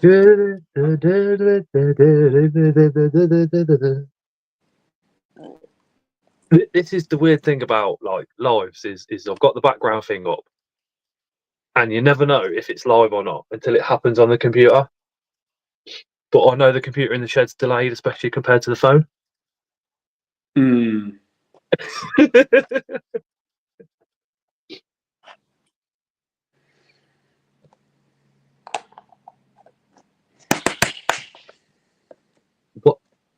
This is the weird thing about like lives is I've got the background thing up, and you never know if it's live or not until it happens on the computer. But I know the computer in the shed's delayed, especially compared to the phone.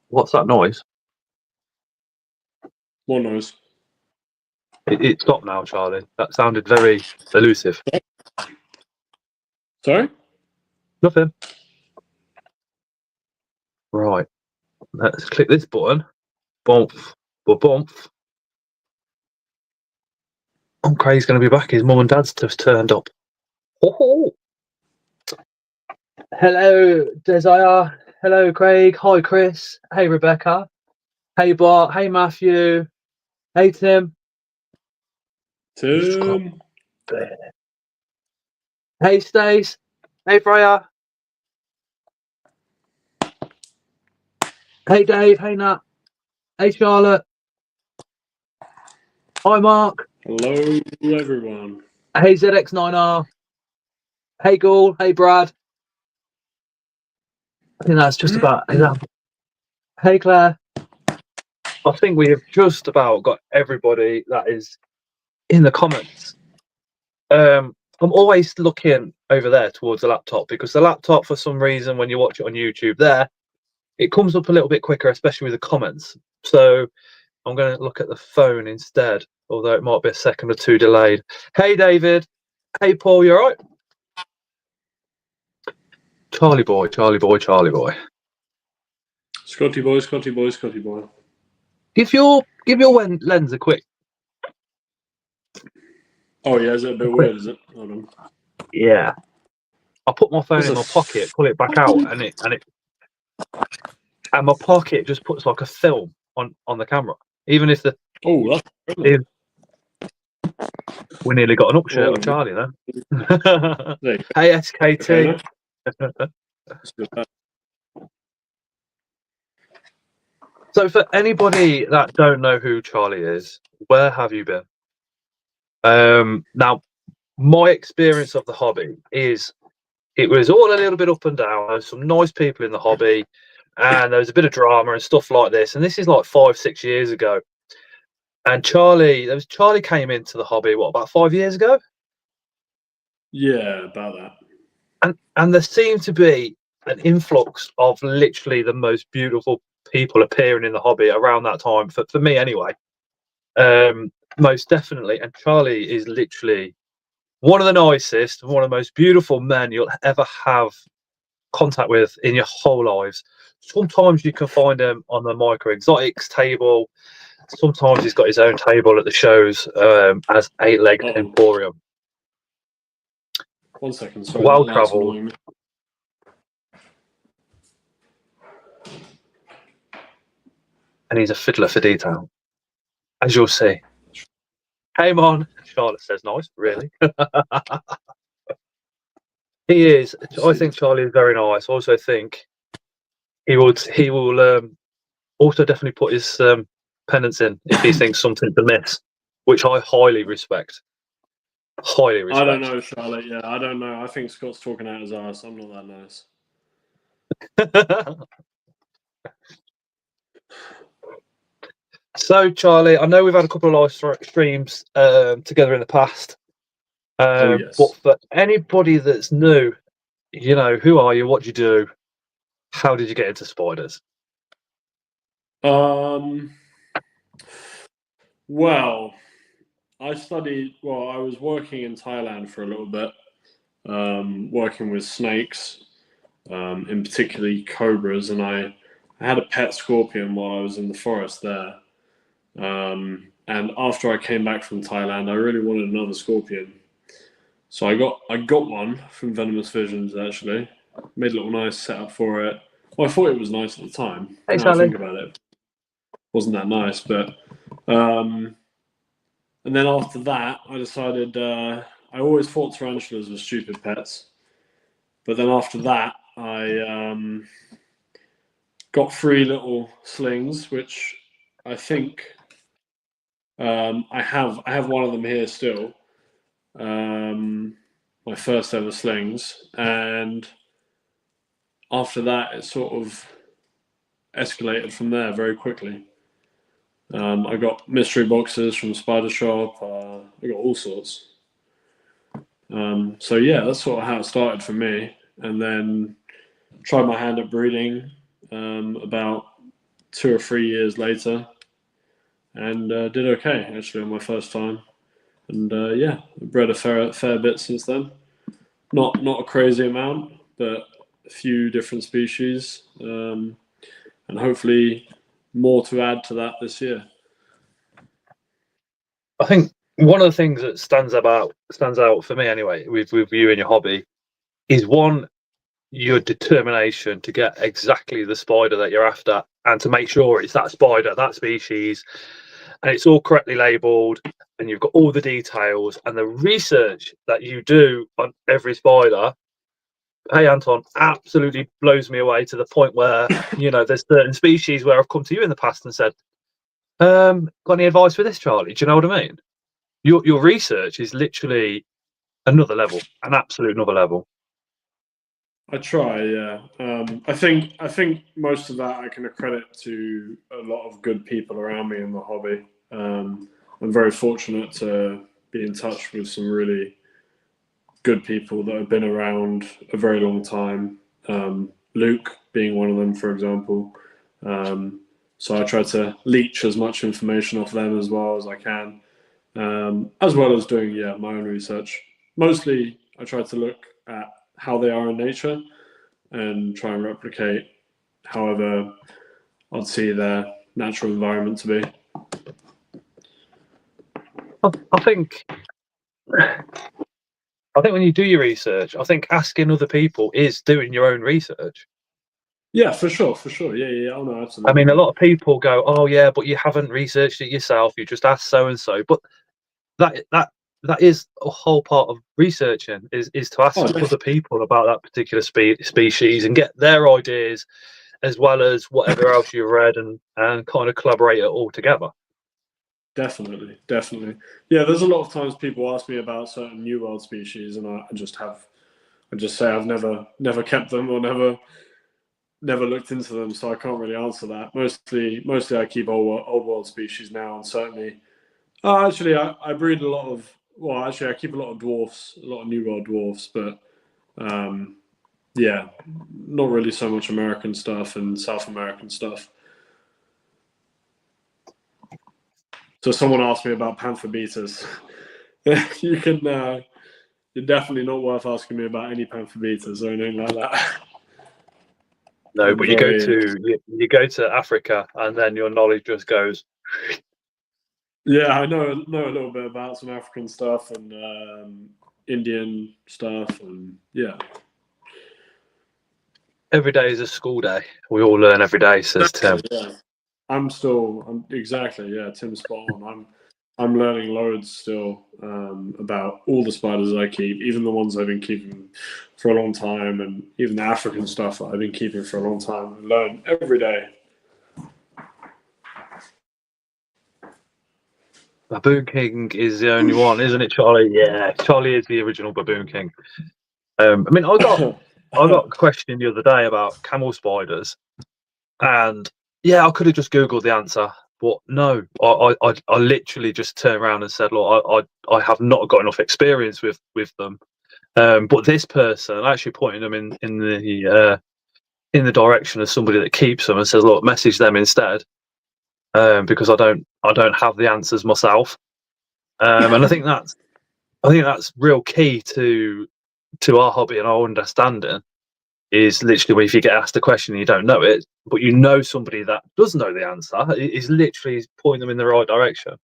What's that noise? What noise? It stopped now, Charlie. That sounded very elusive. Sorry? Nothing. Right. Let's click this button. Bump. Bump. Oh, Craig's going to be back. His mum and dad's just turned up. Oh. Hello, Desire. Hello, Craig. Hi, Chris. Hey, Rebecca. Hey, Bart. Hey, Matthew. Hey, Tim. Tim. Hey, Stace. Hey, Freya. Hey, Dave. Hey, Nat. Hey, Charlotte. Hi, Mark. Hello, everyone. Hey, ZX9R. Hey, Ghoul. Hey, Brad. I think that's just about enough. Hey, Claire. I think we have just about got everybody that is in the comments. I'm always looking over there towards the laptop because the laptop, for some reason, when you watch it on YouTube there, it comes up a little bit quicker, especially with the comments. So I'm going to look at the phone instead, although it might be a second or two delayed. Hey, David. Hey, Paul, you all right? Charlie boy, Charlie boy, Charlie boy. Scotty boy, Scotty boy, Scotty boy. Give your lens a quick. Oh yeah, is it a bit weird? Is it? Hold on. Yeah. I put my phone in my pocket, pull it back out, and my pocket just puts like a film on the camera. Even if the we nearly got an upshirt on Charlie then. Hey SKT. So for anybody that don't know who Charlie is, where have you been? Now, my experience of the hobby is it was all a little bit up and down. There's some nice people in the hobby, and there was a bit of drama and stuff like this. And this is like 5-6 years ago. And Charlie came into the hobby, what, about 5 years ago? Yeah, about that. And there seemed to be an influx of literally the most beautiful people appearing in the hobby around that time, for me anyway. Most definitely. And Charlie is literally one of the nicest, one of the most beautiful men you'll ever have contact with in your whole lives. Sometimes you can find him on the Micro Exotics table. Sometimes he's got his own table at the shows as 8-legged emporium. 1 second, sorry. Well travelled. And he's a fiddler for detail, as you'll see. Hey, Mon. Charlotte says nice, really. He is. I think Charlie is very nice. I also think he will also definitely put his penance in if he thinks something's amiss, which I highly respect. Highly respect. I don't know, Charlotte. Yeah, I don't know. I think Scott's talking out his ass. I'm not that nice. So, Charlie, I know we've had a couple of live streams together in the past. Yes. But for anybody that's new, you know, who are you? What do you do? How did you get into spiders? Well, I was working in Thailand for a little bit, working with snakes, in particularly cobras, and I had a pet scorpion while I was in the forest there. And after I came back from Thailand, I really wanted another scorpion. So I got one from Venomous Visions, actually. Made a little nice setup for it. Well, I thought it was nice at the time. Thanks, now I think about it, wasn't that nice, but and then after that I decided I always thought tarantulas were stupid pets, but then after that I got 3 little slings, which I think I have one of them here still. My first ever slings, and after that, it sort of escalated from there very quickly. I got mystery boxes from Spider Shop. I got all sorts. So yeah, that's sort of how it started for me. And then tried my hand at breeding about 2 or 3 years later, and did okay actually on my first time. And yeah, bred a fair bit since then. Not a crazy amount, but a few different species, and hopefully more to add to that this year. I think one of the things that stands out for me anyway with you and your hobby is, one, your determination to get exactly the spider that you're after and to make sure it's that spider, that species, and it's all correctly labeled and you've got all the details, and the research that you do on every spider, hey Anton, absolutely blows me away, to the point where, you know, there's certain species where I've come to you in the past and said, got any advice for this, Charlie? Do you know what I mean? Your research is literally another level, an absolute another level. I try, yeah. I think most of that I can accredit to a lot of good people around me in the hobby. I'm very fortunate to be in touch with some really good people that have been around a very long time. Luke being one of them, for example. So I try to leech as much information off them as well as I can, as well as doing my own research. Mostly, I try to look at how they are in nature and try and replicate however I'd see their natural environment to be. I think when you do your research, I think asking other people is doing your own research. Yeah, for sure. Yeah. Oh no, absolutely. I mean, a lot of people go, "Oh yeah, but you haven't researched it yourself. You just asked so and so." But that is a whole part of researching, is to ask other people about that particular species and get their ideas, as well as whatever else you've read, and kind of collaborate it all together. Definitely. Yeah, there's a lot of times people ask me about certain New World species, and I just say I've never kept them or never looked into them, so I can't really answer that. Mostly I keep old world species now, and certainly, actually, I breed a lot of. Well, actually, I keep a lot of dwarfs, a lot of New World dwarfs, but yeah, not really so much American stuff and South American stuff. So someone asked me about panther beeters. You're definitely not worth asking me about any panther beeters or anything like that. No, but you go to Africa, and then your knowledge just goes. Yeah, I know a little bit about some African stuff and Indian stuff, and yeah. Every day is a school day. We all learn every day, says Tim. Yeah. I'm exactly, yeah, Tim's spot on. I'm learning loads still about all the spiders I keep, even the ones I've been keeping for a long time, and even the African stuff that I've been keeping for a long time. I learn every day. Baboon King is the only one, isn't it, Charlie? Yeah, Charlie is the original Baboon King. I mean, I got a question the other day about camel spiders, and yeah, I could have just Googled the answer, but no, I literally just turned around and said, look, I have not got enough experience with them. But this person actually pointed them in the direction of somebody that keeps them, and says, look, message them instead, because I don't have the answers myself. And I think that's real key to our hobby and our understanding, is literally if you get asked a question and you don't know it, but you know somebody that does know the answer, is literally pointing them in the right direction.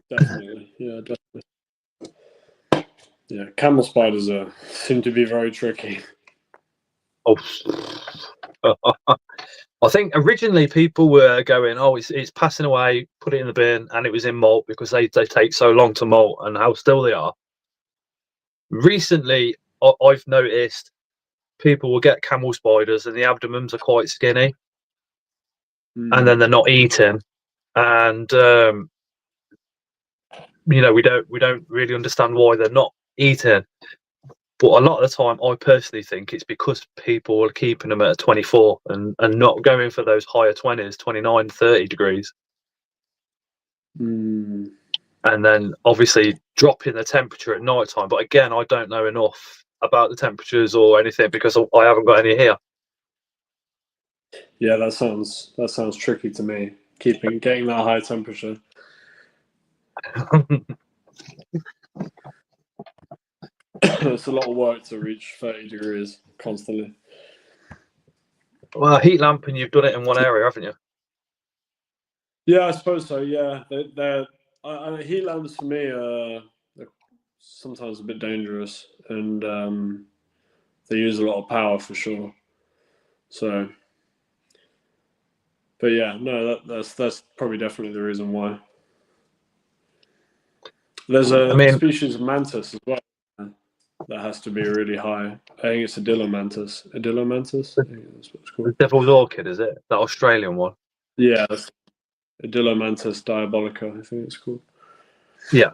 Definitely, yeah, definitely. Yeah, camel spiders seem to be very tricky. Oh, I think originally people were going, oh, it's passing away, put it in the bin, and it was in molt because they take so long to molt, and how still they are. Recently, I've noticed people will get camel spiders and the abdomens are quite skinny, and then Mm. they're not eaten, and we don't really understand why they're not eaten. But a lot of the time, I personally think it's because people are keeping them at 24 and not going for those higher 20s, 29, 30 degrees. Mm. And then obviously dropping the temperature at night time. But again, I don't know enough about the temperatures or anything because I haven't got any here. Yeah, that sounds tricky to me. Getting that high temperature. It's a lot of work to reach 30 degrees constantly. Well, heat lamp, and you've done it in one area, haven't you? Yeah, I suppose so. Yeah, heat lamps for me they're sometimes a bit dangerous, and they use a lot of power for sure. So, but yeah, no, that's probably definitely the reason why. There's I a mean, species of mantis as well that has to be really high. I think it's Adilomantis. Adilomantis, I think that's what it's the called. Devil's Orchid, is it? That Australian one? Yeah, Adilomantis diabolica, I think it's called. Yeah.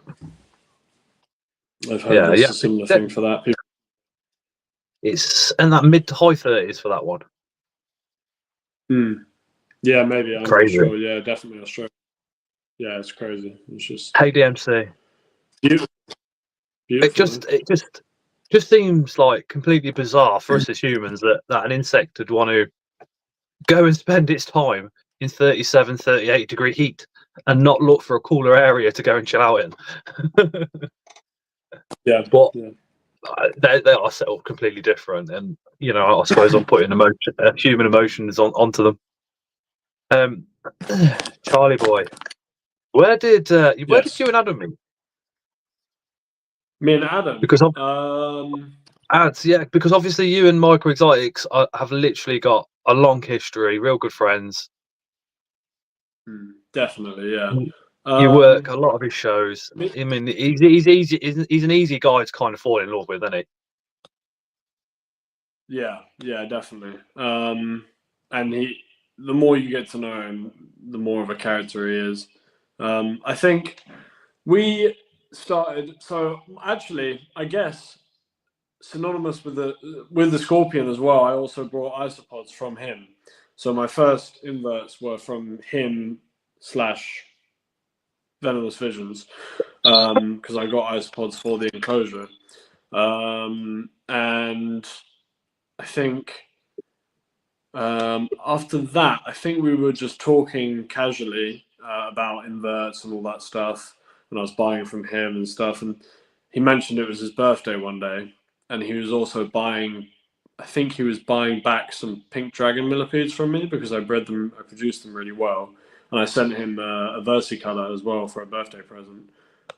I've heard Yeah. there's a similar thing for that. It's in that mid to high 30s for that one. Yeah, maybe. I'm not Crazy. sure. Yeah, definitely Australia. Yeah, it's crazy. It's just HDMC. beautiful. It Beautiful. just seems like completely bizarre for us as humans that an insect would want to go and spend its time in 37, 38 degree heat and not look for a cooler area to go and chill out in. Yeah. But Yeah. they are set up completely different, and I suppose I'm putting human emotions onto them. Charlie boy, where did Yes. you and Adam meet? Me and Adam. Because because obviously you and Micro Exotics have literally got a long history, real good friends. Definitely, yeah. You work a lot of his shows. I mean, he's easy. He's an easy guy to kind of fall in love with, isn't he? Yeah, definitely. And the more you get to know him, the more of a character he is. I think we started. So actually, I guess synonymous with the scorpion as well. I also brought isopods from him. So my first inverts were from him slash venomous visions because I got isopods for the enclosure, and I think after that, I think we were just talking casually about inverts and all that stuff, and I was buying from him and stuff, and he mentioned it was his birthday one day, and he was also buying. I think he was buying back some pink dragon millipedes from me because I produced them really well, and I sent him a versicolor as well for a birthday present.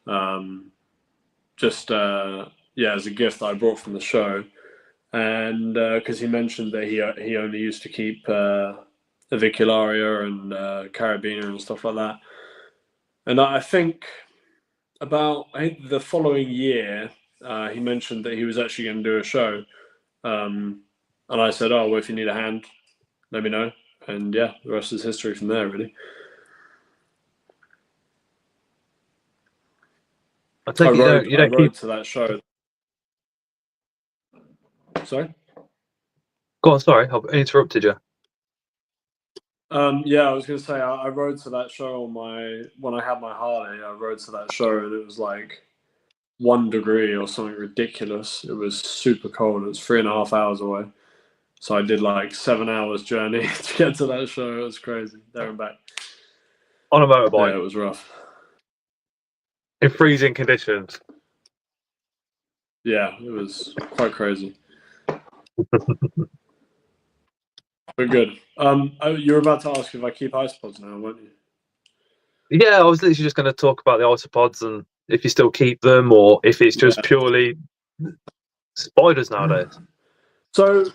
As a gift that I brought from the show, and because he mentioned that he only used to keep avicularia and carabiner and stuff like that, and I think the following year he mentioned that he was actually going to do a show, and I said, "Oh, well, if you need a hand, let me know." And yeah, the rest is history from there, really. I think you I don't keep. rode to that show. Sorry. Go on, sorry, I interrupted you. I was going to say I rode to that show when I had my Harley. I rode to that show and it was like 1 degree or something ridiculous. It was super cold. It was 3.5 hours away. So I did like 7 hours journey to get to that show. It was crazy, there and back. On a motorbike. Yeah, it was rough. In freezing conditions. Yeah, it was quite crazy. But good. You were about to ask if I keep isopods now, weren't you? Yeah, I was literally just going to talk about the isopods and if you still keep them or if it's just purely spiders nowadays. So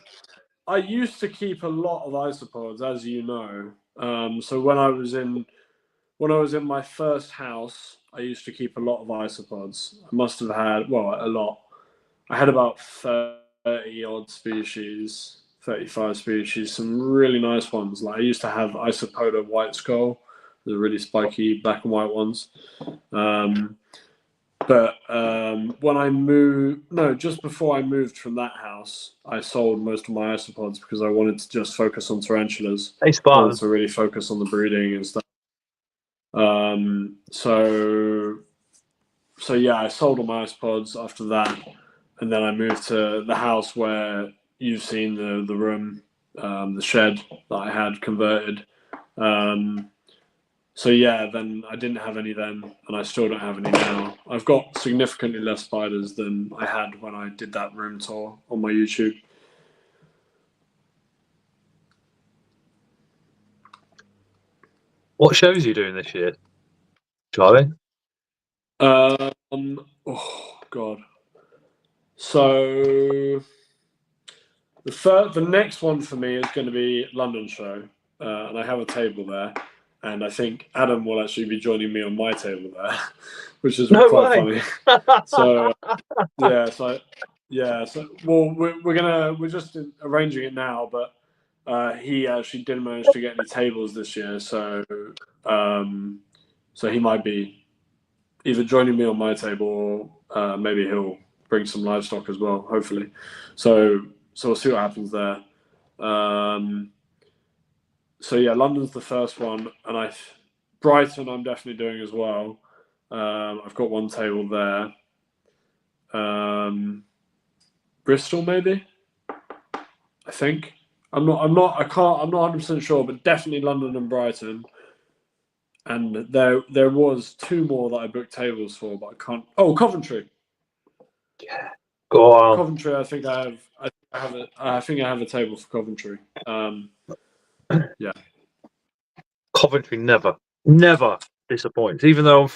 I used to keep a lot of isopods, as you know. So when I was in my first house, I used to keep a lot of isopods. I must have had a lot. I had about 30 30 odd species, 35 species, some really nice ones. Like I used to have Isopoda white skull, the really spiky black and white ones. But when I moved, no, just before I moved from that house, I sold most of my isopods because I wanted to just focus on tarantulas. Hey, I wanted Spartan. to really focus on the breeding and stuff. So yeah, I sold all my isopods after that, and then I moved to the house where you've seen the room, the shed that I had converted. So yeah, then I didn't have any then, and I still don't have any now. I've got significantly less spiders than I had when I did that room tour on my YouTube. What shows are you doing this year, Charlie? Oh God. So the next one for me is going to be London show, and I have a table there, and I think Adam will actually be joining me on my table there, which is No quite way. funny. So so well, we're just arranging it now, but he actually didn't manage to get any tables this year, so so he might be either joining me on my table, or maybe he'll bring some livestock as well, hopefully. So we'll see what happens there. So yeah, London's the first one, and Brighton I'm definitely doing as well. I've got one table there. Bristol maybe, I think. I'm not 100% sure, but definitely London and Brighton. And there was two more that I booked tables for, but I can't. Oh, Coventry. Yeah. Go on. Coventry. I think I have a table for Coventry. Yeah. Coventry never disappoints. Even though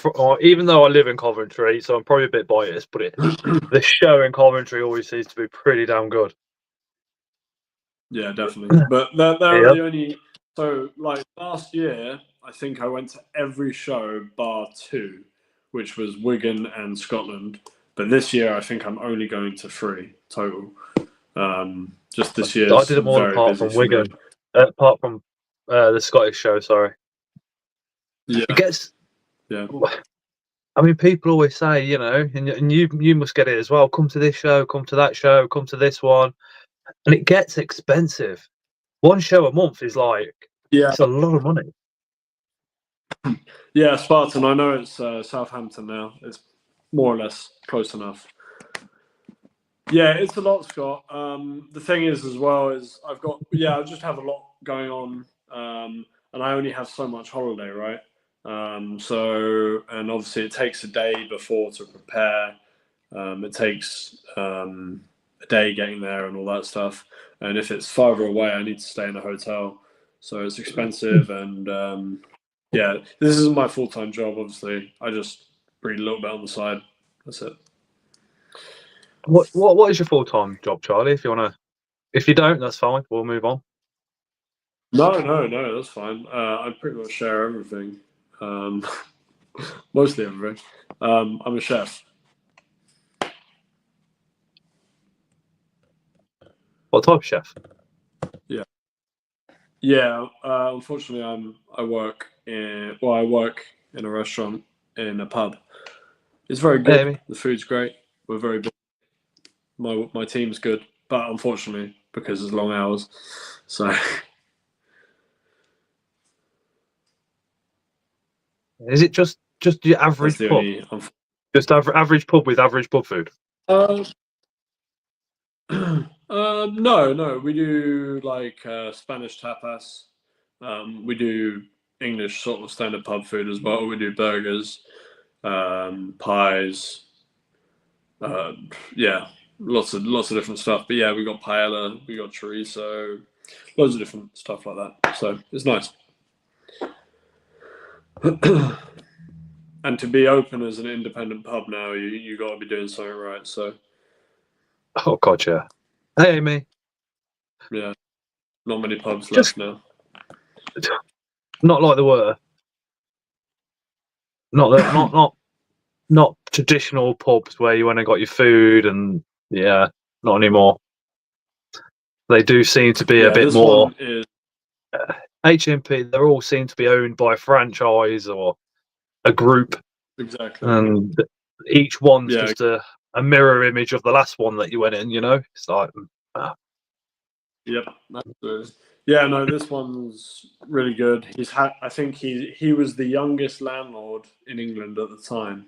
I live in Coventry, so I'm probably a bit biased, but the show in Coventry always seems to be pretty damn good. Yeah, definitely. But they're the only. So like last year, I think I went to every show bar two, which was Wigan and Scotland. But this year, I think I'm only going to 3 total. Just this year, I did them all very apart busy from for me. Wigan, apart from the Scottish show. Sorry. Yeah. It gets. Yeah. I mean, people always say, and you must get it as well. Come to this show, come to that show, come to this one, and it gets expensive. One show a month is like it's a lot of money. Yeah, Spartan. I know it's Southampton now. It's more or less close enough. Yeah, it's a lot, Scott. The thing is, as well, is I just have a lot going on, and I only have so much holiday, right? And obviously it takes a day before to prepare. It takes a day getting there and all that stuff. And if it's farther away, I need to stay in a hotel, so it's expensive. And this isn't my full-time job. Obviously, I just breed a little bit on the side. That's it. What is your full-time job, Charlie? If you don't, that's fine. We'll move on. No, that's fine. I pretty much share everything. Mostly everything. I'm a chef. What type of chef? Yeah. Unfortunately, I work in a restaurant in a pub. It's very good. Amy. The food's great. We're very big. My team's good, but unfortunately, because it's long hours, so. Is it just your average pub? Just average pub with average pub food? No. We do like Spanish tapas. We do English sort of standard pub food as well. We do burgers, pies. Yeah, lots of different stuff. But yeah, we got paella, we got chorizo, loads of different stuff like that. So it's nice. And to be open as an independent pub now, you got to be doing something right. So. Oh God, yeah. Hey, Amy. Yeah, not many pubs left now. Not like there were. Not traditional pubs where you went and got your food and not anymore. They do seem to be a Yeah, bit this more one is HMP. They all seem to be owned by a franchise or a group, exactly. and each one's Yeah, just a mirror image of the last one that you went in. You know, it's like, yep, absolutely. Yeah, no, this one's really good. I think he was the youngest landlord in England at the time,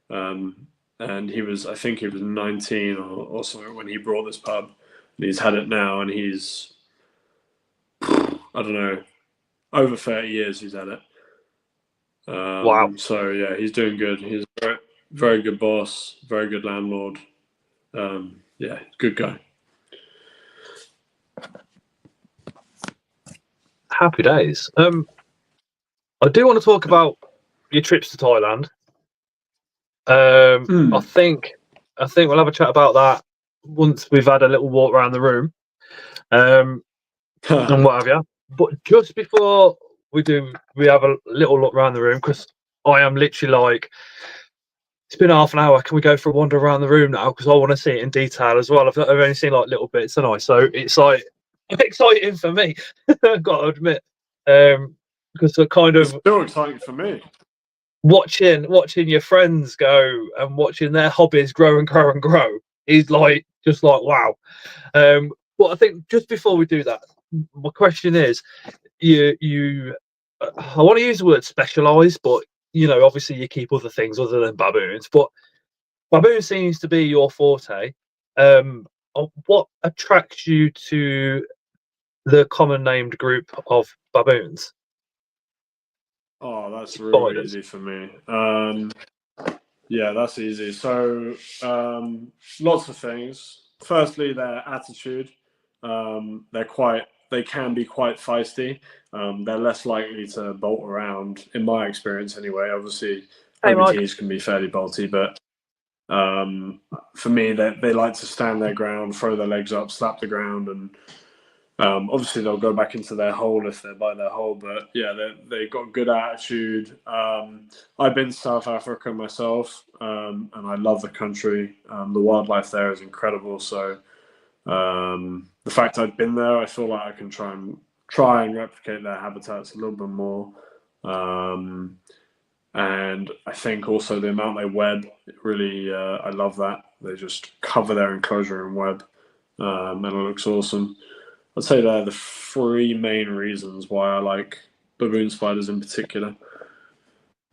and I think he was 19 or something when he brought this pub. And he's had it now, and he's, I don't know, over 30 years he's had it. wow. So yeah, he's doing good. He's a very, very good boss, very good landlord. Yeah, good guy. Happy days. I do want to talk about your trips to Thailand. I think we'll have a chat about that once we've had a little walk around the room, and what have you. But just before we do, we have a little look around the room because I am literally like, it's been half an hour. Can we go for a wander around the room now? Because I want to see it in detail as well. I've only seen like little bits, and so it's like exciting for me. I've got to admit, because the kind It's of still exciting for me. watching your friends go and watching their hobbies grow and grow and grow is like just like wow. But I think just before we do that, my question is, you I want to use the word specialize, but you know, obviously you keep other things other than baboons, but baboon seems to be your forte. What attracts you to the common named group of baboons? Oh, that's real Spiders. easy for me. Yeah, that's easy. So, lots of things. Firstly, their attitude. They can be quite feisty. They're less likely to bolt around, in my experience anyway. Obviously, Hey, Mike. OBTs can be fairly bolty, but for me, they like to stand their ground, throw their legs up, slap the ground, and obviously they'll go back into their hole if they're by their hole. But yeah, they've got good attitude. I've been to South Africa myself, and I love the country. The wildlife there is incredible. So the fact I've been there, I feel like I can try and replicate their habitats a little bit more. And I think also the amount they web, really, I love that. They just cover their enclosure in web, and it looks awesome. I'd say they're the three main reasons why I like baboon spiders in particular.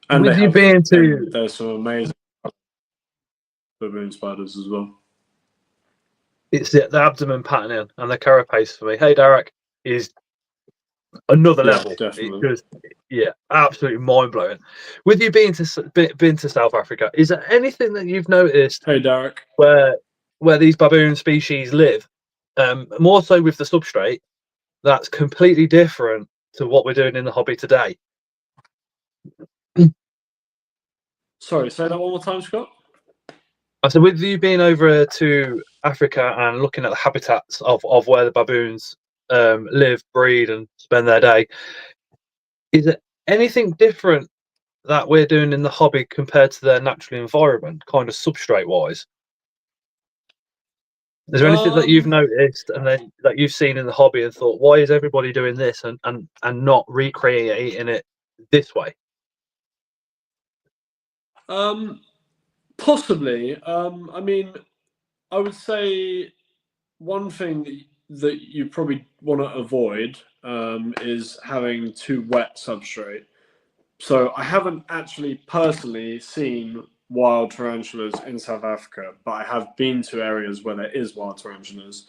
And With you being to, there's some amazing baboon spiders as well. it's the abdomen patterning and the carapace for me. Hey, Derek is another level. Definitely. It's just, yeah, absolutely mind blowing. With you been to South Africa, is there anything that you've noticed Hey, Derek. where these baboon species live, more so with the substrate, that's completely different to what we're doing in the hobby today? Sorry, say that one more time, Scott. I said, with you being over to Africa and looking at the habitats of where the baboons live, breed, and spend their day, is there anything different that we're doing in the hobby compared to their natural environment, kind of substrate wise? Is there anything that you've noticed and then that you've seen in the hobby and thought, why is everybody doing this and not recreating it this way? Possibly. I mean, I would say one thing that you probably want to avoid is having too wet substrate. So I haven't actually personally seen wild tarantulas in South Africa, but I have been to areas where there is wild tarantulas.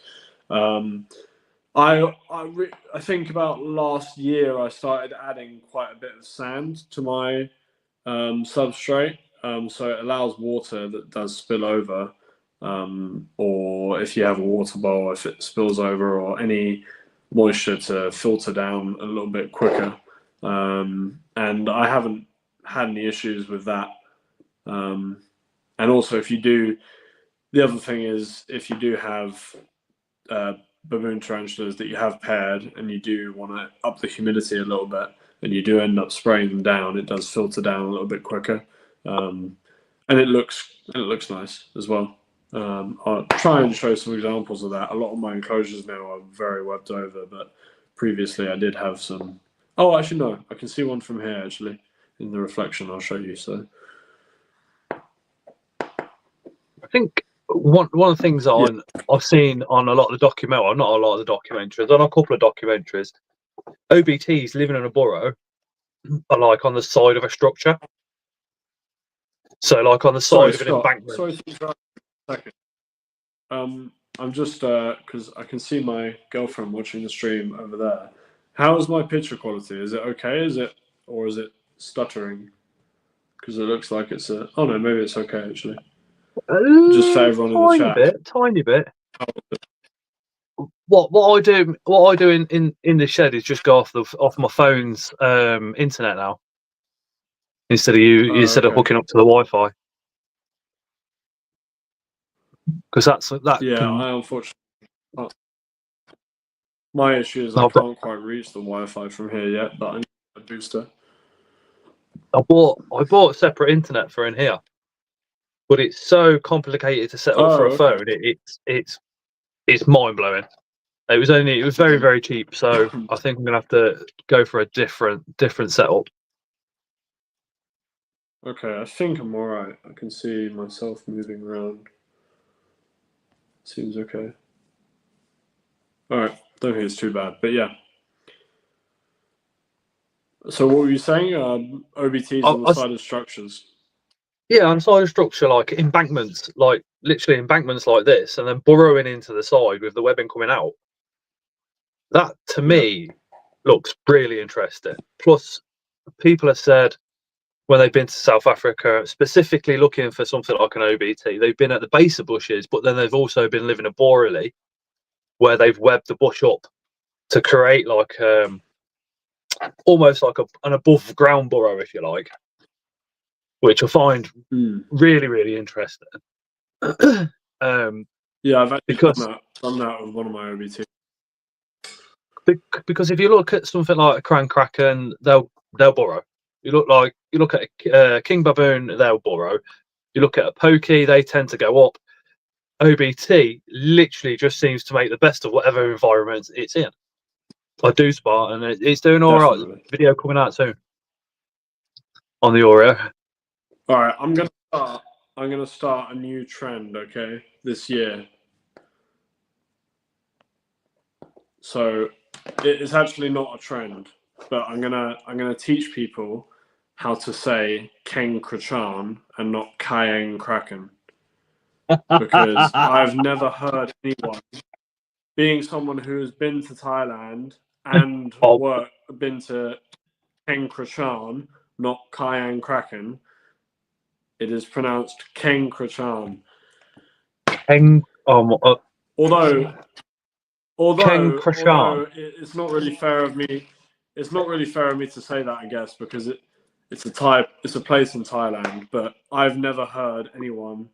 I think about last year I started adding quite a bit of sand to my substrate, so it allows water that does spill over, or if you have a water bowl, if it spills over, or any moisture to filter down a little bit quicker. And I haven't had any issues with that. And also, the other thing is if you do have baboon tarantulas that you have paired and you do want to up the humidity a little bit and you do end up spraying them down, it does filter down a little bit quicker, and it looks nice as well. I'll try and show some examples of that. A lot of my enclosures now are very webbed over, but previously I did have some. Oh, actually, no. I can see one from here, actually, in the reflection. I'll show you. So I think one of the things I've seen on a lot of the not a lot of the documentaries, on a couple of documentaries, OBTs living in a burrow are like on the side of a structure. So like on the side of an embankment. Sorry to interrupt a second. I'm just because I can see my girlfriend watching the stream over there. How is my picture quality? Is it okay? Is it stuttering? Because it looks like it's a. Oh no, maybe it's okay actually. Just for everyone in the chat. Tiny bit. What I do in the shed is just go off my phone's internet now, instead of hooking up to the Wi-Fi, because that. Yeah, I unfortunately. My issue is I can't quite reach the Wi-Fi from here yet, but I need a booster. I bought separate internet for in here, but it's so complicated to set up for a phone. It's mind blowing. It was very, very cheap, so I think I'm gonna have to go for a different setup. Okay, I think I'm alright. I can see myself moving around. Seems okay. Alright, don't think it's too bad, but yeah. So what were you saying? OBTs on the side of structures? Yeah, on the side of structure, like embankments, like literally embankments like this, and then burrowing into the side with the webbing coming out. That, to me, looks really interesting. Plus, people have said when they've been to South Africa, specifically looking for something like an OBT, they've been at the base of bushes, but then they've also been living arboreally, where they've webbed the bush up to create like almost like an above ground burrow, if you like, which I find really, really interesting. Yeah, I've actually done that with one of my OBTs. Because if you look at something like a cran kraken, they'll burrow. You look at a king baboon, they'll burrow. You look at a pokey, they tend to go up. OBT literally just seems to make the best of whatever environment it's in. I do spot, and it's doing all right. Video coming out soon on the Oreo. All right, I'm gonna start a new trend. Okay, this year. So it's actually not a trend, but I'm gonna teach people how to say Ken Krachan and not Kayen Kraken, because I've never heard anyone, being someone who has been to Thailand and been to Ken Krachan, not Kayen Kraken. It is pronounced Ken Krachan. Although it's not really fair of me. It's not really fair of me to say that, I guess, because it's a place in Thailand. But I've never heard anyone,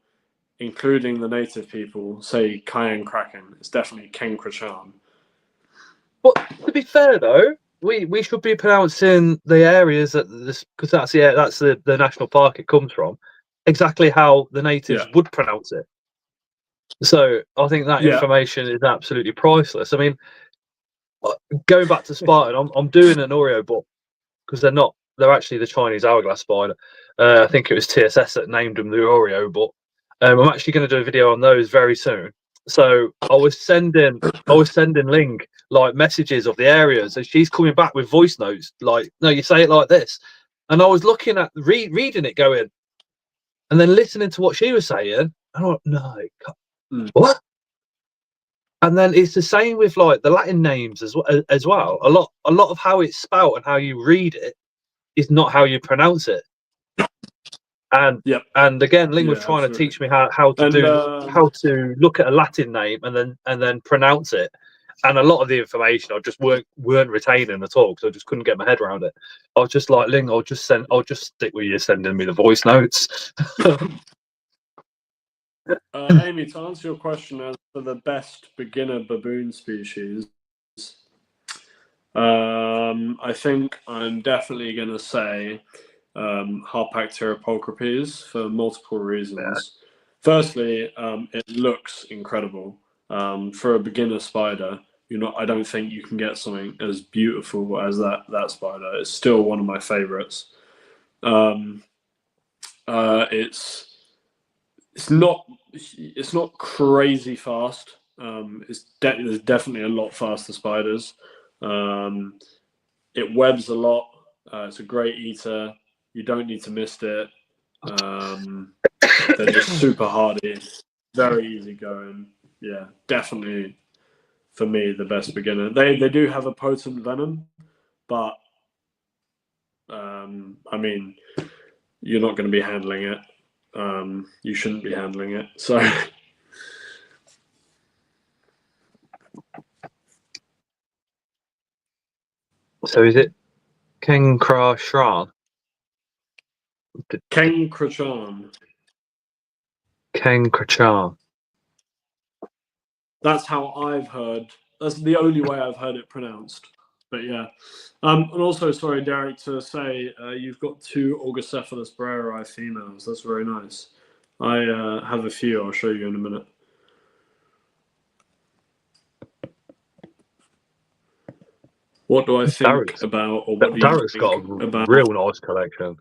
including the native people, say Kayen Kraken. It's definitely Ken Krachan. But to be fair, though, we should be pronouncing the areas because that's the national park it comes from, exactly how the natives would pronounce it. So I think that information is absolutely priceless. I mean, going back to Spartan, I'm doing an Oreo book because they're actually the Chinese hourglass spider. I think it was TSS that named them the Oreo, but I'm actually going to do a video on those very soon. So I was sending Ling like messages of the areas, and she's coming back with voice notes like, no, you say it like this. And I was looking at reading it, going, and then listening to what she was saying, and I thought, no, what? And then it's the same with like the Latin names as well. A lot of how it's spelt and how you read it is not how you pronounce it. And again, Ling was trying to teach me how to look at a Latin name and then pronounce it. And a lot of the information I just weren't retaining at all because I just couldn't get my head around it. I was just like, Ling, I'll just stick with you sending me the voice notes. Amy, to answer your question as for the best beginner baboon species, I think I'm definitely going to say Harpactira pulchripes for multiple reasons. Firstly, it looks incredible. For a beginner spider, I don't think you can get something as beautiful as that spider. It's still one of my favorites. It's not crazy fast. There's definitely a lot faster spiders. It webs a lot. It's a great eater. You don't need to mist it. They're just super hardy. Very easy going. Yeah, definitely for me the best beginner. They do have a potent venom, but I mean, you're not going to be handling it. You shouldn't be handling it. So is it King Kra Shran? Ken Krachan. King Krachan. That's how I've heard. That's the only way I've heard it pronounced. But yeah. And also, sorry, Derek, to say you've got 2 Augocephalus breri females. That's very nice. I have a few. I'll show you in a minute. What do I think about, or what do you think got a real nice collection.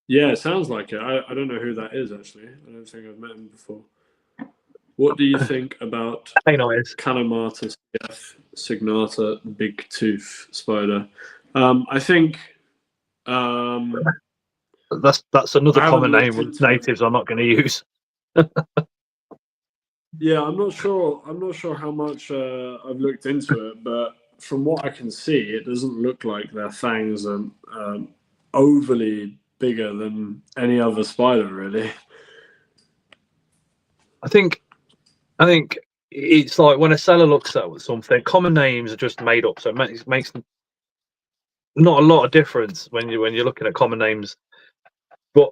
Yeah, it sounds like it. I don't know who that is, actually. I don't think I've met him before. What do you think about Calamata signata big tooth spider? I think that's another common name natives are not going to use. Yeah, I'm not sure how much I've looked into it, but from what I can see, it doesn't look like their fangs are overly bigger than any other spider, really. I think it's like when a seller looks at something, common names are just made up, so it makes not a lot of difference when you're looking at common names. But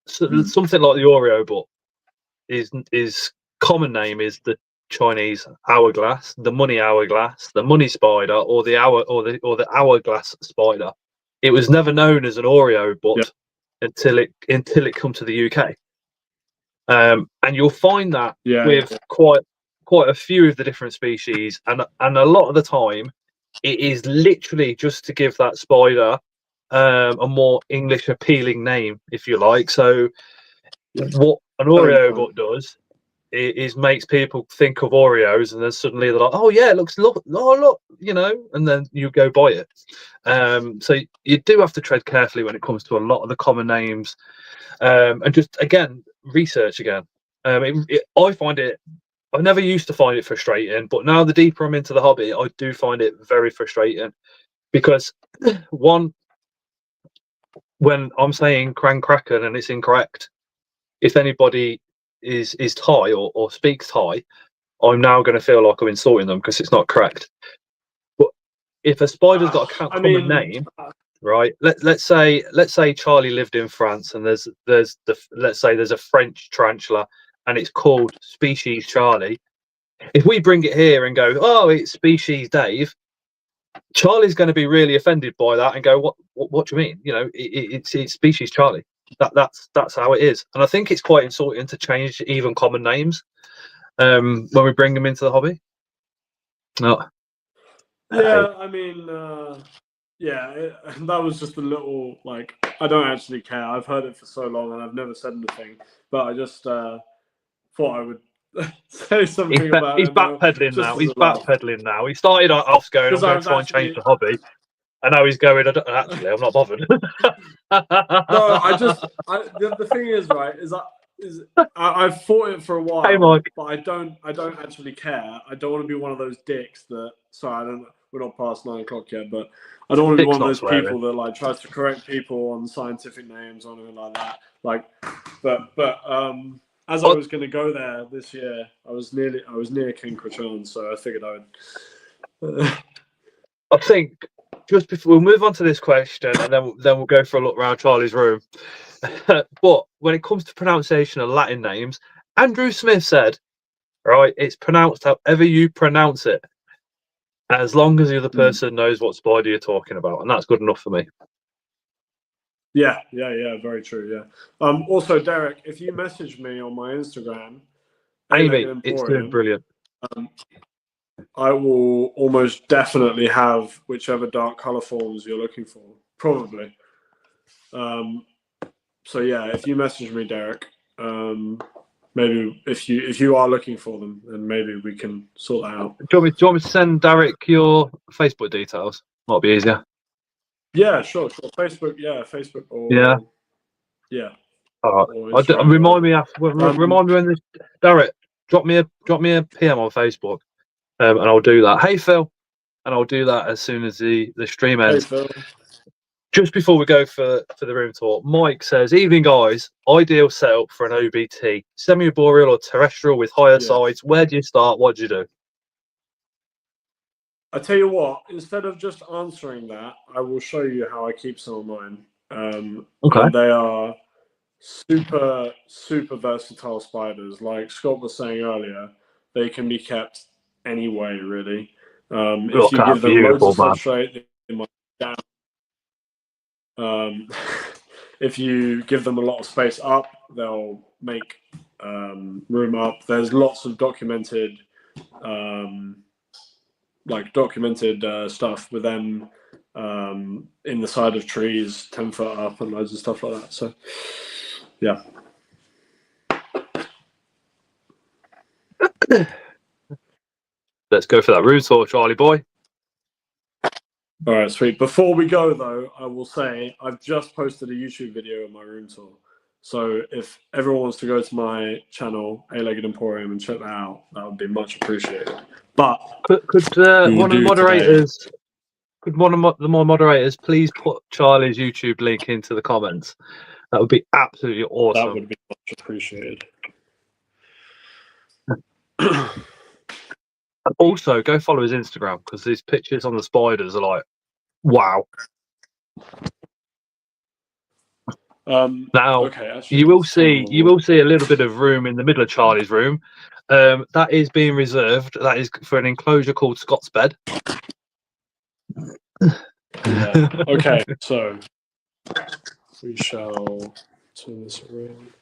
something like the Oreo butt is common name is the Chinese hourglass, the money hourglass, the money spider, or the hourglass spider. It was never known as an Oreo butt until it come to the UK. And you'll find that with quite a few of the different species, and a lot of the time, it is literally just to give that spider a more English appealing name, if you like. So, what an Oreo butt does is makes people think of Oreos, and then suddenly they're like, "Oh yeah, look, and then you go buy it. So you do have to tread carefully when it comes to a lot of the common names, and just again research again. I find it. I never used to find it frustrating, but now the deeper I'm into the hobby, I do find it very frustrating because one, when I'm saying Krang Kraken and it's incorrect, if anybody is Thai or speaks Thai, I'm now going to feel like I'm insulting them because it's not correct. But if a spider's got a common name, right? Let's say Charlie lived in France and there's let's say there's a French tarantula and it's called species Charlie. If we bring it here and go, oh, it's species Dave, Charlie's going to be really offended by that and go, what do you mean? It's species Charlie. That's how it is. And I think it's quite insulting to change even common names when we bring them into the hobby. No. Yeah, I mean, that was just a little, like, I don't actually care. I've heard it for so long and I've never said anything, but I just thought I would say something about it. He's backpedaling now. He's backpedaling now. He started off going, I'm going to try and change the hobby. And now he's going, I'm not bothered. No, the thing is, right, I've fought it for a while, hey, Mike. but I don't actually care. I don't want to be one of those dicks that, we're not past 9 o'clock yet, but I don't want to be one of those people that like tries to correct people on scientific names or anything like that. Like, but as I was going to go there this year, I was near King Krachan, so I figured I would. I think just before we'll move on to this question, and then we'll go for a look around Charlie's room. But when it comes to pronunciation of Latin names, Andrew Smith said, right, it's pronounced however you pronounce it, as long as the other person knows what spider you're talking about, and that's good enough for me. Yeah, very true. Yeah. Also, Derek, if you message me on my Instagram, Amy, it's doing Emporium, brilliant. I will almost definitely have whichever dark color forms you're looking for. Probably. So yeah, if you message me, Derek, maybe if you are looking for them, then maybe we can sort that out. Do you want me to send Derek your Facebook details? Might be easier. Yeah, sure. Facebook Yeah. or yeah. All Or right. Instagram, Remind me whatever. remind me when this. Derek, drop me a PM on Facebook, and I'll do that. Hey Phil, and I'll do that as soon as the stream Hey ends. Phil. Just before we go for the room tour, Mike says, "Evening guys, ideal setup for an OBT, semi-arboreal or terrestrial with higher sides. Where do you start? What do you do?" I tell you what, instead of just answering that, I will show you how I keep some of mine. Okay. And they are super, super versatile spiders. Like Scott was saying earlier, they can be kept any way, really. If you give them loads of substrate, they might down. If you give them a lot of space up, they'll make room up. There's lots of documented stuff with them in the side of trees 10 foot up and loads of stuff like that. So yeah. Let's go for that room tour, Charlie boy. All right, sweet. Before we go though, I will say I've just posted a YouTube video of my room tour. So if everyone wants to go to my channel, A-Legged Emporium, and check that out, that would be much appreciated. But could one of the moderators please put Charlie's YouTube link into the comments? That would be absolutely awesome. That would be much appreciated. Also, go follow his Instagram because these pictures on the spiders are like, wow. Now, okay, you will see a little bit of room in the middle of Charlie's room. That is being reserved. That is for an enclosure called Scott's bed. Yeah. Okay. So we shall turn this around.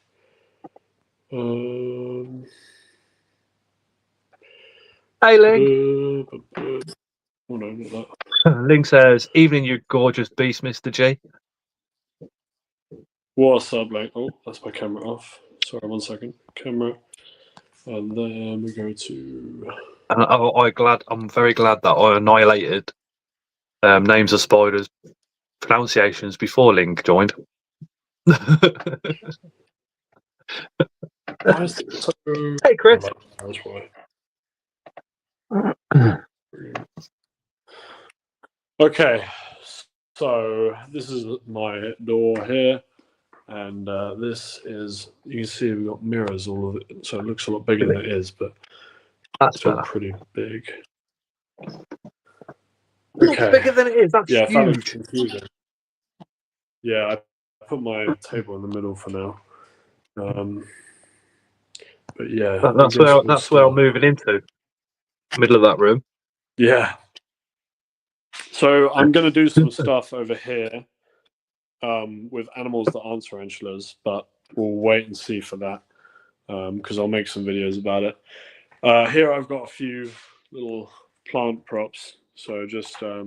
Hey, Link. Oh, no, not that. Link says, "Evening, you gorgeous beast, Mr. G." What's up, Link? Oh, that's my camera off. Sorry, 1 second. Camera. And then we go to. I'm very glad that I annihilated names of spiders pronunciations before Link joined. Hey, Chris. Okay, so this is my door here, and this is, you can see we've got mirrors all of it, so it looks a lot bigger than it is, but that's still pretty big. Okay. Bigger than it is. That's huge. That looks confusing. Yeah, I put my table in the middle for now. But yeah, that's where I'm moving into. Middle of that room. Yeah. So I'm going to do some stuff over here with animals that aren't tarantulas, but we'll wait and see for that because I'll make some videos about it. Here I've got a few little plant props. So just I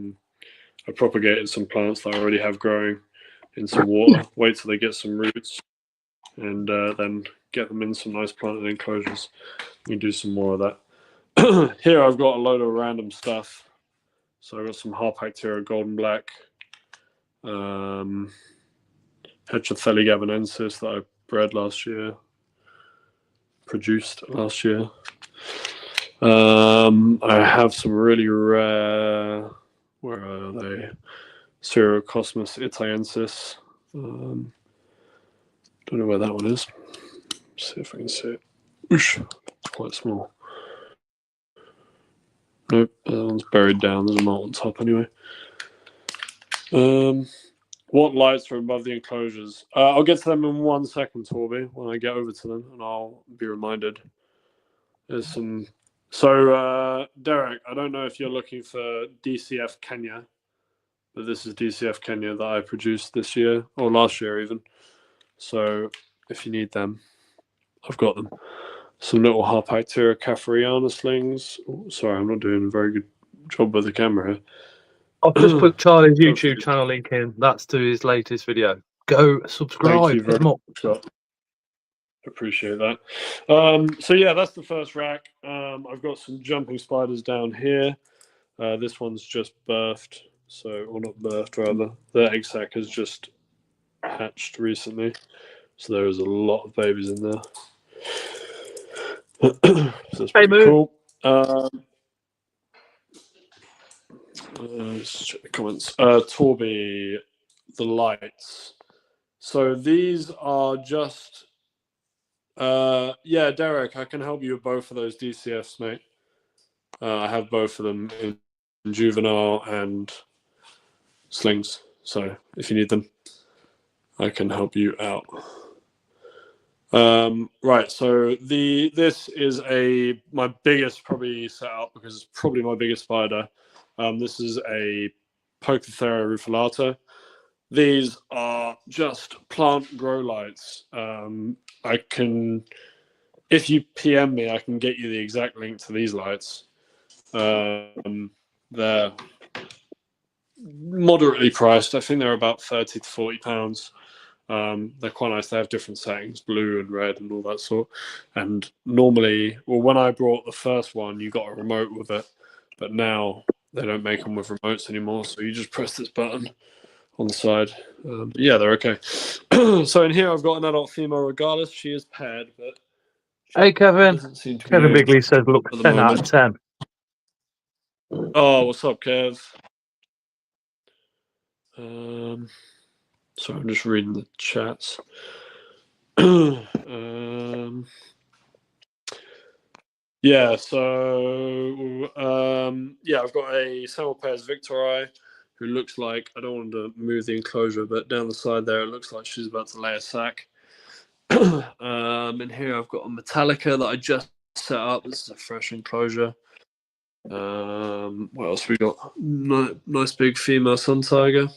propagated some plants that I already have growing in some water. Wait till they get some roots, and then get them in some nice planted enclosures. We can do some more of that. Here I've got a load of random stuff. So I've got some Harpactira golden black, Heterotheli gabonensis that I bred last year, produced last year. I have some really rare, where are they? Cirrocosmus italiensis. Don't know where that one is. See if I can see it. Oosh, it's quite small. Nope, that one's buried down. There's a mold on top anyway. What lights are above the enclosures? I'll get to them in 1 second, Torby, when I get over to them, and I'll be reminded. There's some. So, Derek, I don't know if you're looking for DCF Kenya. but this is DCF Kenya that I produced this year, or last year even. So if you need them, I've got them. Some little Harpactira caffreyana slings. Oh, sorry, I'm not doing a very good job with the camera here. I've just put Charlie's YouTube channel link in. That's to his latest video. Go subscribe. Thank you very much. Appreciate that. So yeah, that's the first rack. I've got some jumping spiders down here. This one's just birthed, or not birthed rather. The egg sac has just hatched recently, so there is a lot of babies in there. So that's pretty cool. Let's check the comments. Torby, the lights. So these are just, yeah, Derek, I can help you with both of those DCFs, mate. I have both of them in juvenile and slings. So if you need them, I can help you out. Right, so this is my biggest probably setup because it's probably my biggest spider. This is a Pocothera rufilata. These are just plant grow lights. I can, if you PM me, I can get you the exact link to these lights. They're moderately priced. I think they're about 30 to 40 pounds. They're quite nice. They have different settings, blue and red and all that sort. And normally, well, when I brought the first one, you got a remote with it, but now they don't make them with remotes anymore. So you just press this button on the side. Yeah, they're okay. So in here, I've got an adult female regardless. She is paired, but hey, Kevin. Kevin Bigley says, look, 10 out of 10. Oh, what's up, Kev? So I'm just reading the chats. Yeah, so yeah, I've got a Samuel Pairs Victori who looks like, I don't want to move the enclosure, but down the side there, it looks like she's about to lay a sack. And here I've got a Metallica that I just set up. This is a fresh enclosure. What else we got? Nice big female sun tiger.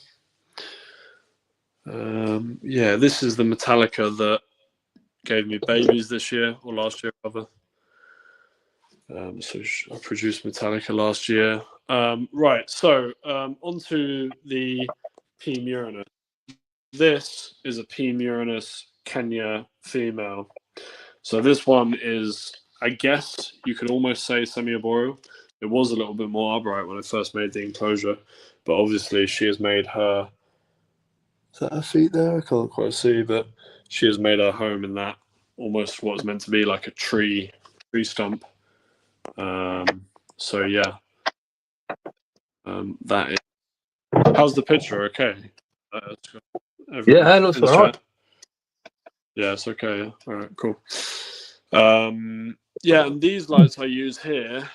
Yeah, this is the Metallica that gave me babies this year, or last year rather. So I produced Metallica last year. Right, so onto the P. murinus. This is a P. murinus Kenya female. So this one is, I guess you could almost say semi-arboreal. It was a little bit more upright when I first made the enclosure, but obviously she has made her, is that her feet there? I can't quite see, but she has made her home in that, almost what was meant to be like a tree stump. So yeah, that is. How's the picture? Okay. Yeah, it looks all right. Yeah, it's okay. Yeah. All right, cool. Yeah, and these lights I use here,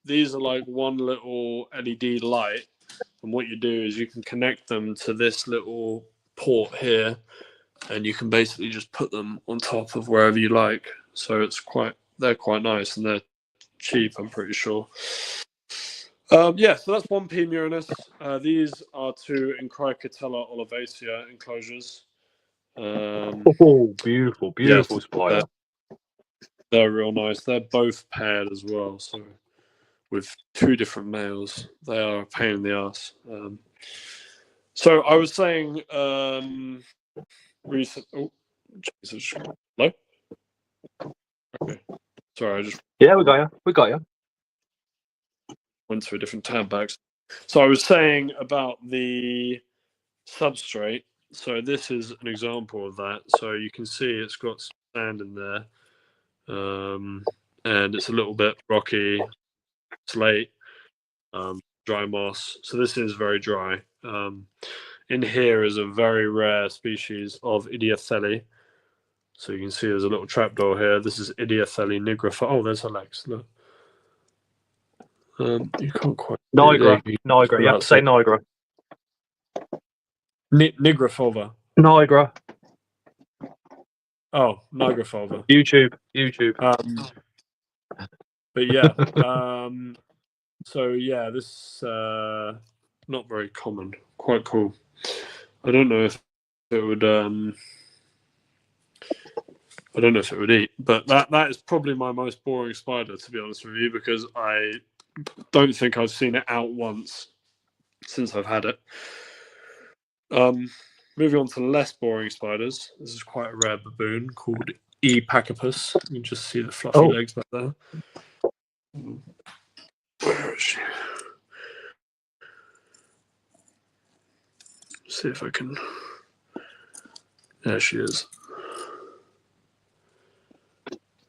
these are like one little LED light, and what you do is you can connect them to this little port here, and you can basically just put them on top of wherever you like. So they're quite nice, and they're cheap, I'm pretty sure. Yeah, so that's one P. murinus. These are two Encricatella olivacea enclosures. Oh, beautiful, beautiful spider. They're real nice. They're both paired as well, so with two different males. They are a pain in the ass. So I was saying recent. Oh, Jesus. Hello? Okay. Sorry, I just. Yeah, we got you. We got you. Went to a different tab back. So I was saying about the substrate. So this is an example of that. So you can see it's got some sand in there, and it's a little bit rocky, slate, dry moss. So this is very dry. In here is a very rare species of Idiothele. So you can see there's a little trapdoor here. This is Idiothele nigra. Oh, there's her legs. Look. You can't quite. Nigra. Nigra. You have to say Nigra. Nigrafulva. Nigra. Oh, Nigrafulva. YouTube. But yeah. So yeah, this not very common. Quite cool. I don't know if it would. I don't know if it would eat, but that is probably my most boring spider, to be honest with you, because I don't think I've seen it out once since I've had it. Moving on to less boring spiders. This is quite a rare baboon called E. pachypus. You can just see the fluffy legs back there. Where is she? See if I can. There she is.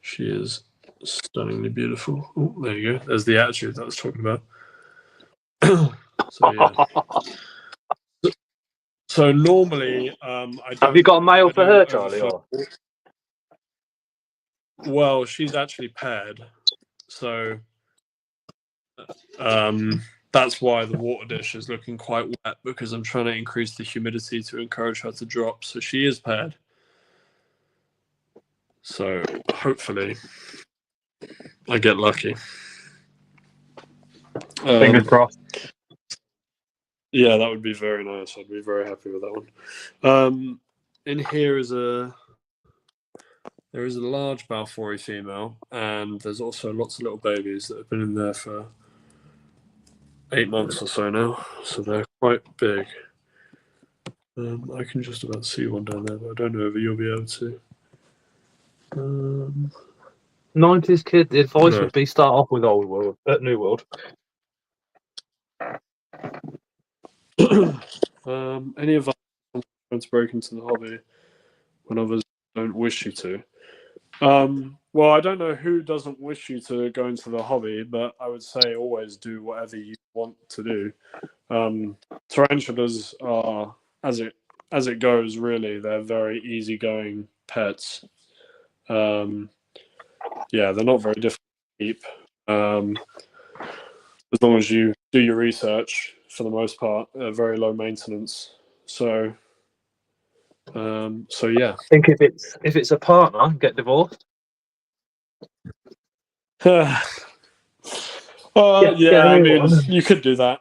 She is stunningly beautiful. Oh, there you go. There's the attitude that I was talking about. So yeah. So normally, I don't. Have you got a male for her, Charlie? Or? Well, she's actually paired, so that's why the water dish is looking quite wet, because I'm trying to increase the humidity to encourage her to drop. So she is paired. So hopefully, I get lucky. Fingers crossed. Yeah, that would be very nice. I'd be very happy with that one. In here is there is a large Balfouri female, and there's also lots of little babies that have been in there for 8 months or so now. So they're quite big. I can just about see one down there, but I don't know if you'll be able to. 90s kid, the advice would be start off with Old World, New World. Any advice on trying to break into the hobby when others don't wish you to? Well, I don't know who doesn't wish you to go into the hobby, but I would say always do whatever you want to do. Tarantulas are, as it goes, really, they're very easygoing pets. Yeah, they're not very difficult to keep. As long as you do your research, for the most part, they're very low maintenance. So yeah. I think if it's a partner, get divorced. Yeah, I mean, you could do that.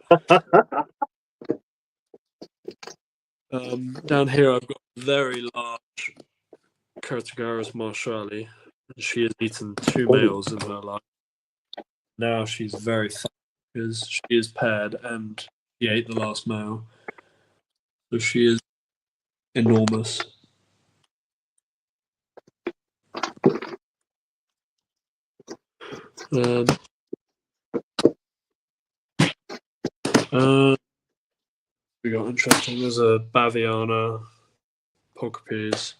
Down here, I've got a very large Curtigaris marshalli. She has eaten 2 males in her life. Now she's very fat because she is paired and she ate the last male. So she is enormous. We got interesting. There's a Baviana, Pocopes.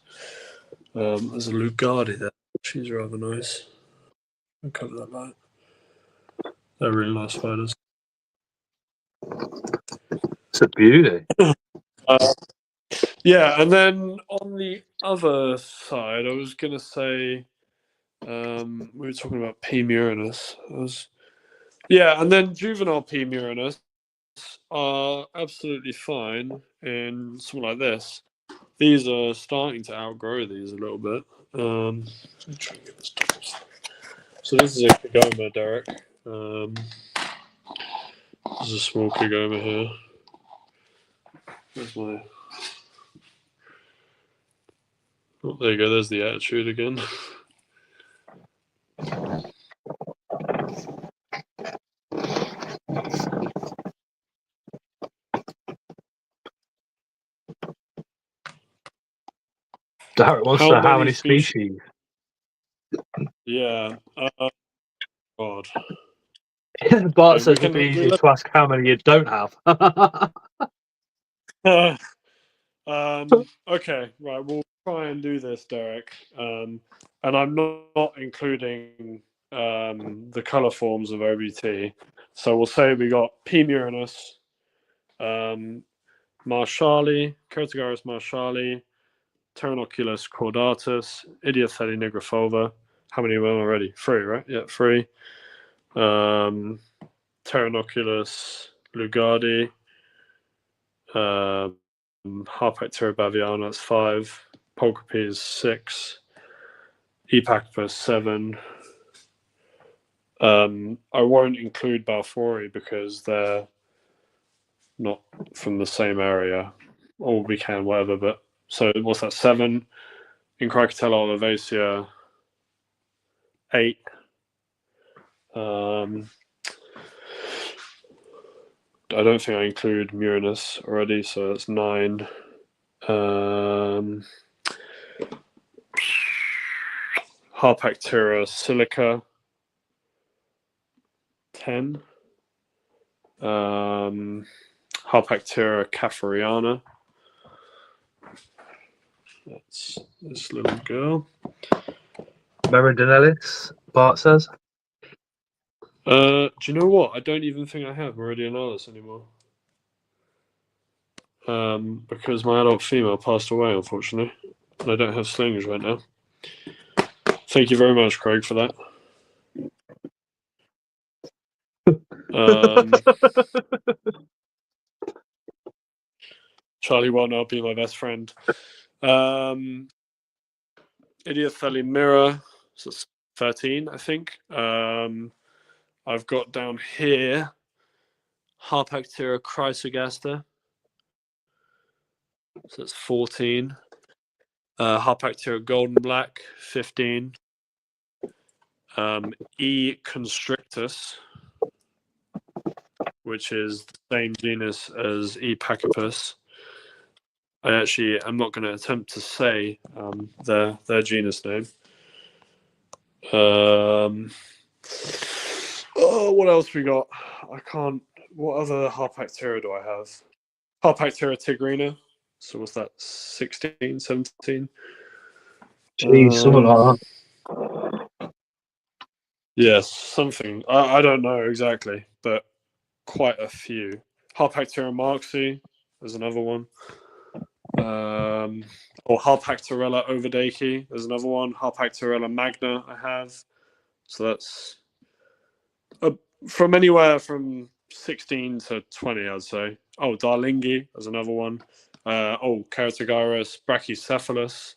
There's a Lugardi there. She's rather nice. I'll cover that light. They're really nice spiders. It's a beauty. Yeah, and then on the other side, I was going to say, we were talking about P. murinus. Yeah, and then juvenile P. murinus are absolutely fine in something like this. These are starting to outgrow these a little bit. Let me try and get this down. So this is a Kigoma, Derek. There's a small Kigoma here. There's my... Oh, there you go. There's the attitude again. Derek wants to know how many species. Yeah. God. Bart says it'd be easy to ask how many you don't have. Okay, right. We'll try and do this, Derek. And I'm not including the color forms of OBT. So we'll say we got P. murinus, marshalli, Curtigaris marshalli, Pteronoculus caudatus, Idiotheli nigrifova. How many were already? 3, right? Yeah, 3. Pteronoculus lugardi, Harpactera baviana, that's 5. Pocopes 6. Epacpus 7. I won't include Balfouri because they're not from the same area, or we can, whatever. But so what's that? 7 in Krakatella Olivacea, 8. I don't think I include Murinus already, so that's 9. Harpactira silica, 10. Harpactira caffreyana. That's this little girl. Meridionellis, Bart says. Do you know what? I don't even think I have Meridionalis anymore. Because my adult female passed away, unfortunately. And I don't have slings right now. Thank you very much, Craig, for that. Charlie will not be my best friend. Idiothelly mirror, so it's 13, I think. I've got down here Harpactira chrysogaster, so that's 14. Harpactira golden black, 15. E constrictus, which is the same genus as E pachypus. I'm not going to attempt to say their genus name. What else we got? I can't. What other Harpactira do I have? Harpactira tigrina. So what's that? 16, 17? Jeez, something like that. Yes, something. I don't know exactly, but quite a few. Harpactira marxi is another one. Or Harpactirella overdaki, there's another one. Harpactirella magna I have. So that's from anywhere from 16 to 20, I'd say. Oh, Darlingi, there's another one. Keratogyrus brachycephalus.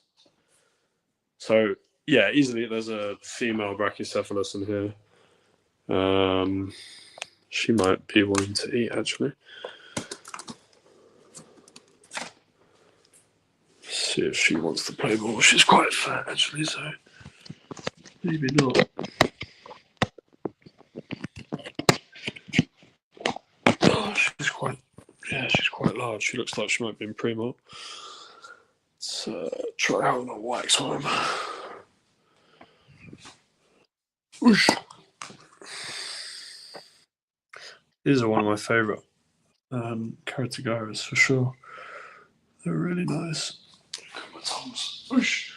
So yeah, easily there's a female brachycephalus in here. She might be wanting to eat, actually. See if she wants to play ball. She's quite fat, actually, so maybe not. Oh, she's quite large. She looks like she might be in primo. Let's try out on a wax one. Whoosh. These are one of my favourite Keratogyrus for sure. They're really nice. Look at my thumbs. Whoosh.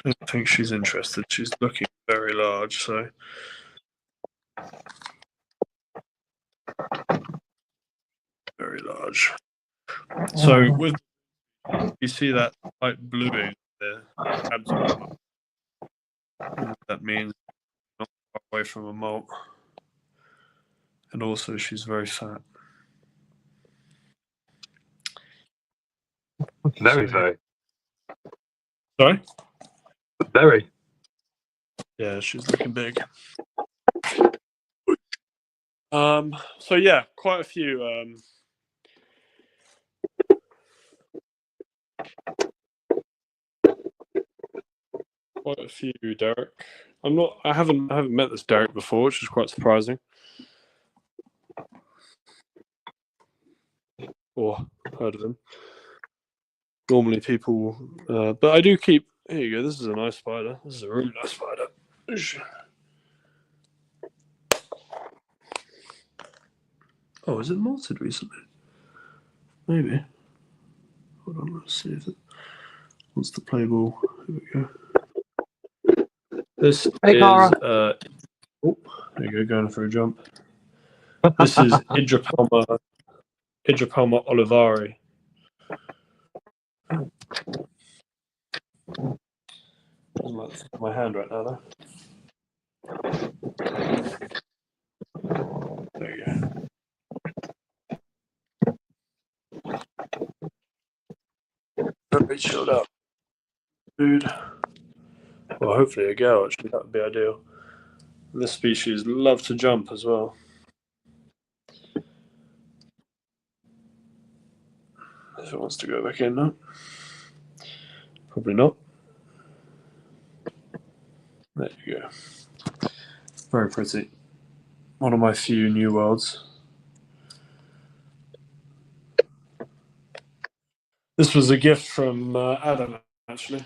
I don't think she's interested. She's looking very large, so. Very large. So with you see that light bluing there, abdomen. That means not far away from a molt. And also she's very fat. Very. Sorry? Very. Yeah, she's looking big. So yeah, quite a few Derek. I haven't met this Derek before, which is quite surprising. Or heard of him. Normally people but I do keep here you go, this is a nice spider. This is a really nice spider. Oh, is it molted recently? Maybe. Hold on, let's see if it wants to play ball. Here we go. This is there you go, going for a jump. This is Hydropelma olivari. Doesn't like my hand right now though. There you go. very chilled out dude. Well, hopefully a girl, actually, that would be ideal. This species love to jump as well. If it wants to go back in now. Probably not. There you go. Very pretty. One of my few new worlds. This was a gift from Adam, actually.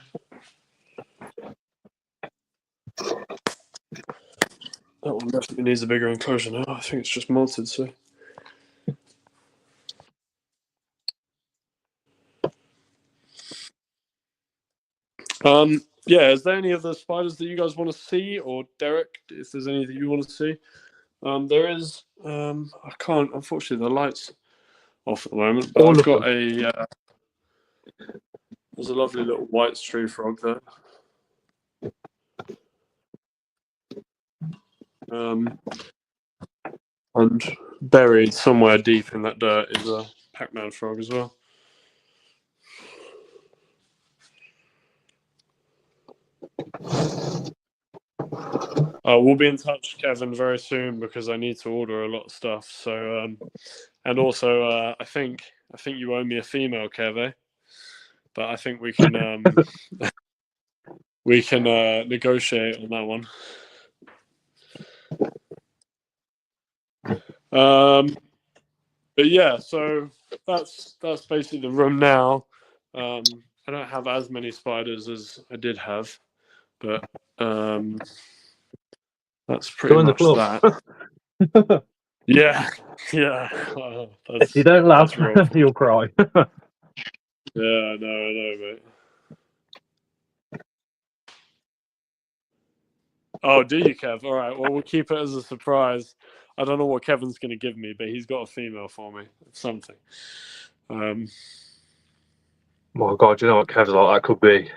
That one definitely needs a bigger enclosure now. I think it's just molted, so. Yeah, is there any other spiders that you guys want to see, or Derek, if there's any that you want to see? There is. I can't. Unfortunately, the light's off at the moment. But I've got a. There's a lovely little white tree frog there. And buried somewhere deep in that dirt is a Pac-Man frog as well. We'll be in touch, Kevin, very soon because I need to order a lot of stuff. So, and also, I think you owe me a female, Kev, but I think we can negotiate on that one. But yeah, so that's basically the room now. I don't have as many spiders as I did have, but that's pretty much that. Yeah. If you don't laugh, you'll cry. Yeah, no, I know, mate. Oh, do you, Kev? All right, well, we'll keep it as a surprise. I don't know what Kevin's going to give me, but he's got a female for me. Something. My God, you know what Kev's like? That could be.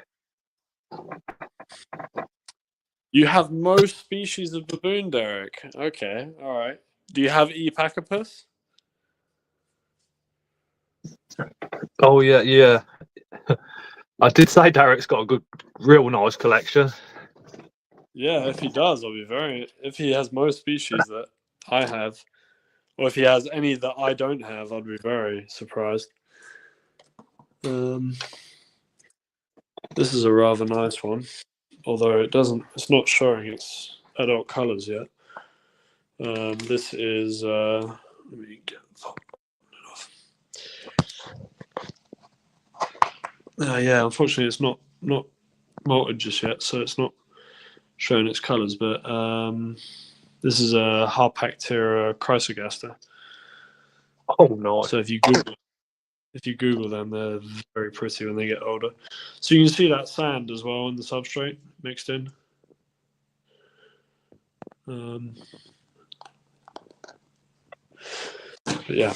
You have most species of baboon, Derek. Okay, all right. Do you have Epacopus? Oh yeah. I did say Derek's got a good, real nice collection. Yeah, if he does, I'll be very. If he has most species that I have, or if he has any that I don't have, I'd be very surprised. This is a rather nice one, although it's not showing its adult colors yet. This is. Let me get it off. Yeah, unfortunately, it's not molted just yet, so it's not showing its colors. But this is a Harpactira chrysogaster. Oh, nice. So if you Google them, they're very pretty when they get older. So you can see that sand as well in the substrate mixed in. But yeah,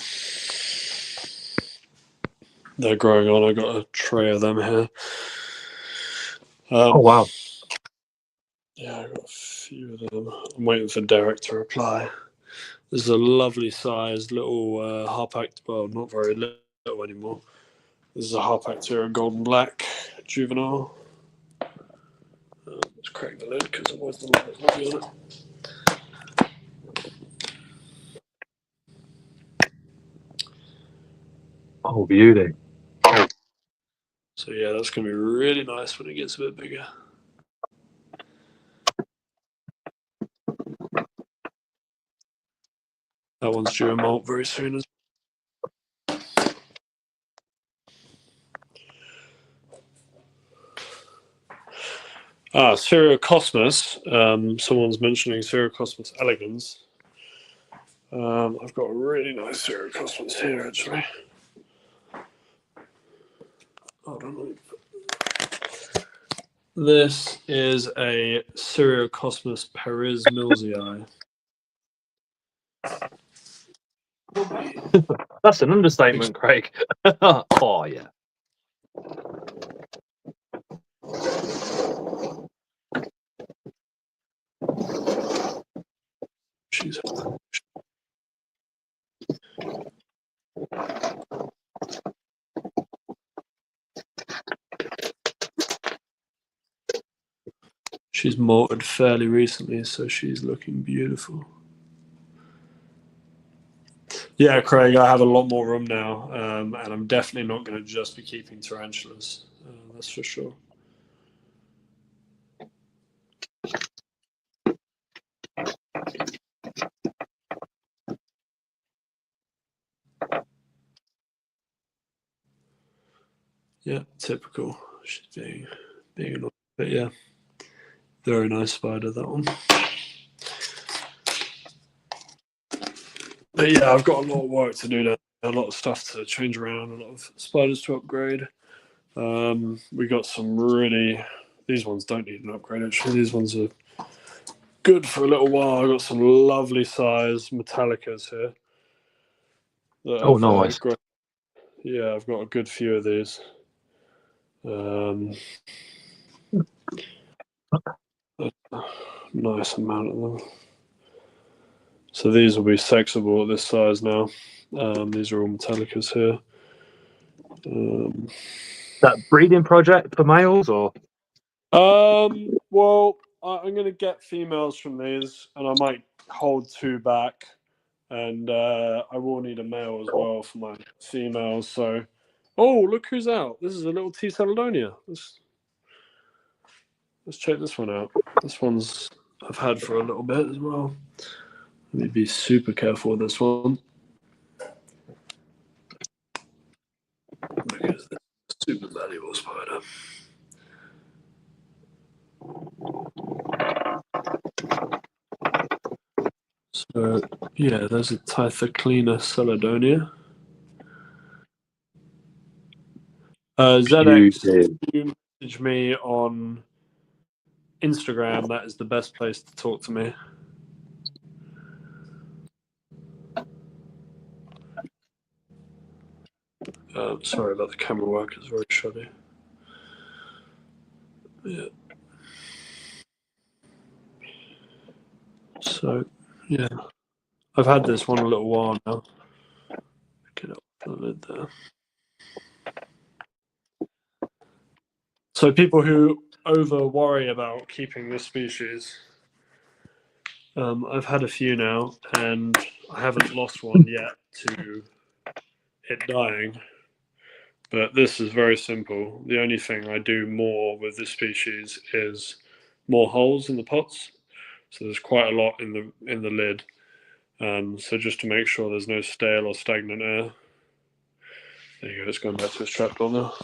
they're growing on. I got a tray of them here. Oh wow. Yeah, I got a few of them. I'm waiting for Derek to reply. This is a lovely sized little Harpactira. Well, not very little anymore. This is a Harpactira golden black juvenile. Let's crack the lid because otherwise the light is not on it. Oh, beauty. So yeah, that's going to be really nice when it gets a bit bigger. That one's due a molt very soon as well. Cereocosmos. Someone's mentioning Cereocosmos elegans. I've got a really nice Cereocosmos here, actually. Hold on. This is a Cereocosmos Paris Millsii. That's an understatement, Craig. Oh yeah. She's molted fairly recently, so she's looking beautiful. Yeah, Craig, I have a lot more room now, and I'm definitely not going to just be keeping tarantulas. That's for sure. Yeah, typical. She's being annoying, but yeah, very nice spider, that one. But yeah, I've got a lot of work to do there, a lot of stuff to change around, a lot of spiders to upgrade. We got some really, these ones don't need an upgrade actually, these ones are good for a little while. I've got some lovely size Metallicas here. Oh, nice. Yeah, I've got a good few of these. Nice amount of them. So these will be sexable at this size now. These are all Metallicas here. That breeding project for males, or? Well, I'm going to get females from these, and I might hold 2 back. And I will need a male as well for my females. So, oh, look who's out! This is a little T. Caledonia. Let's check this one out. This one's I've had for a little bit as well. Let me be super careful with this one. Because this is a super valuable spider. So yeah, there's a Tythoclina Caledonia. ZX, you message me on Instagram. That is the best place to talk to me. Sorry about the camera work, it's very shoddy. Yeah. So, yeah. I've had this one a little while now. Get up the lid there. So people who over worry about keeping this species, I've had a few now, and I haven't lost one yet to it dying. But this is very simple. The only thing I do more with this species is more holes in the pots. So there's quite a lot in the lid. So just to make sure there's no stale or stagnant air. There you go. It's going back to its trapdoor now.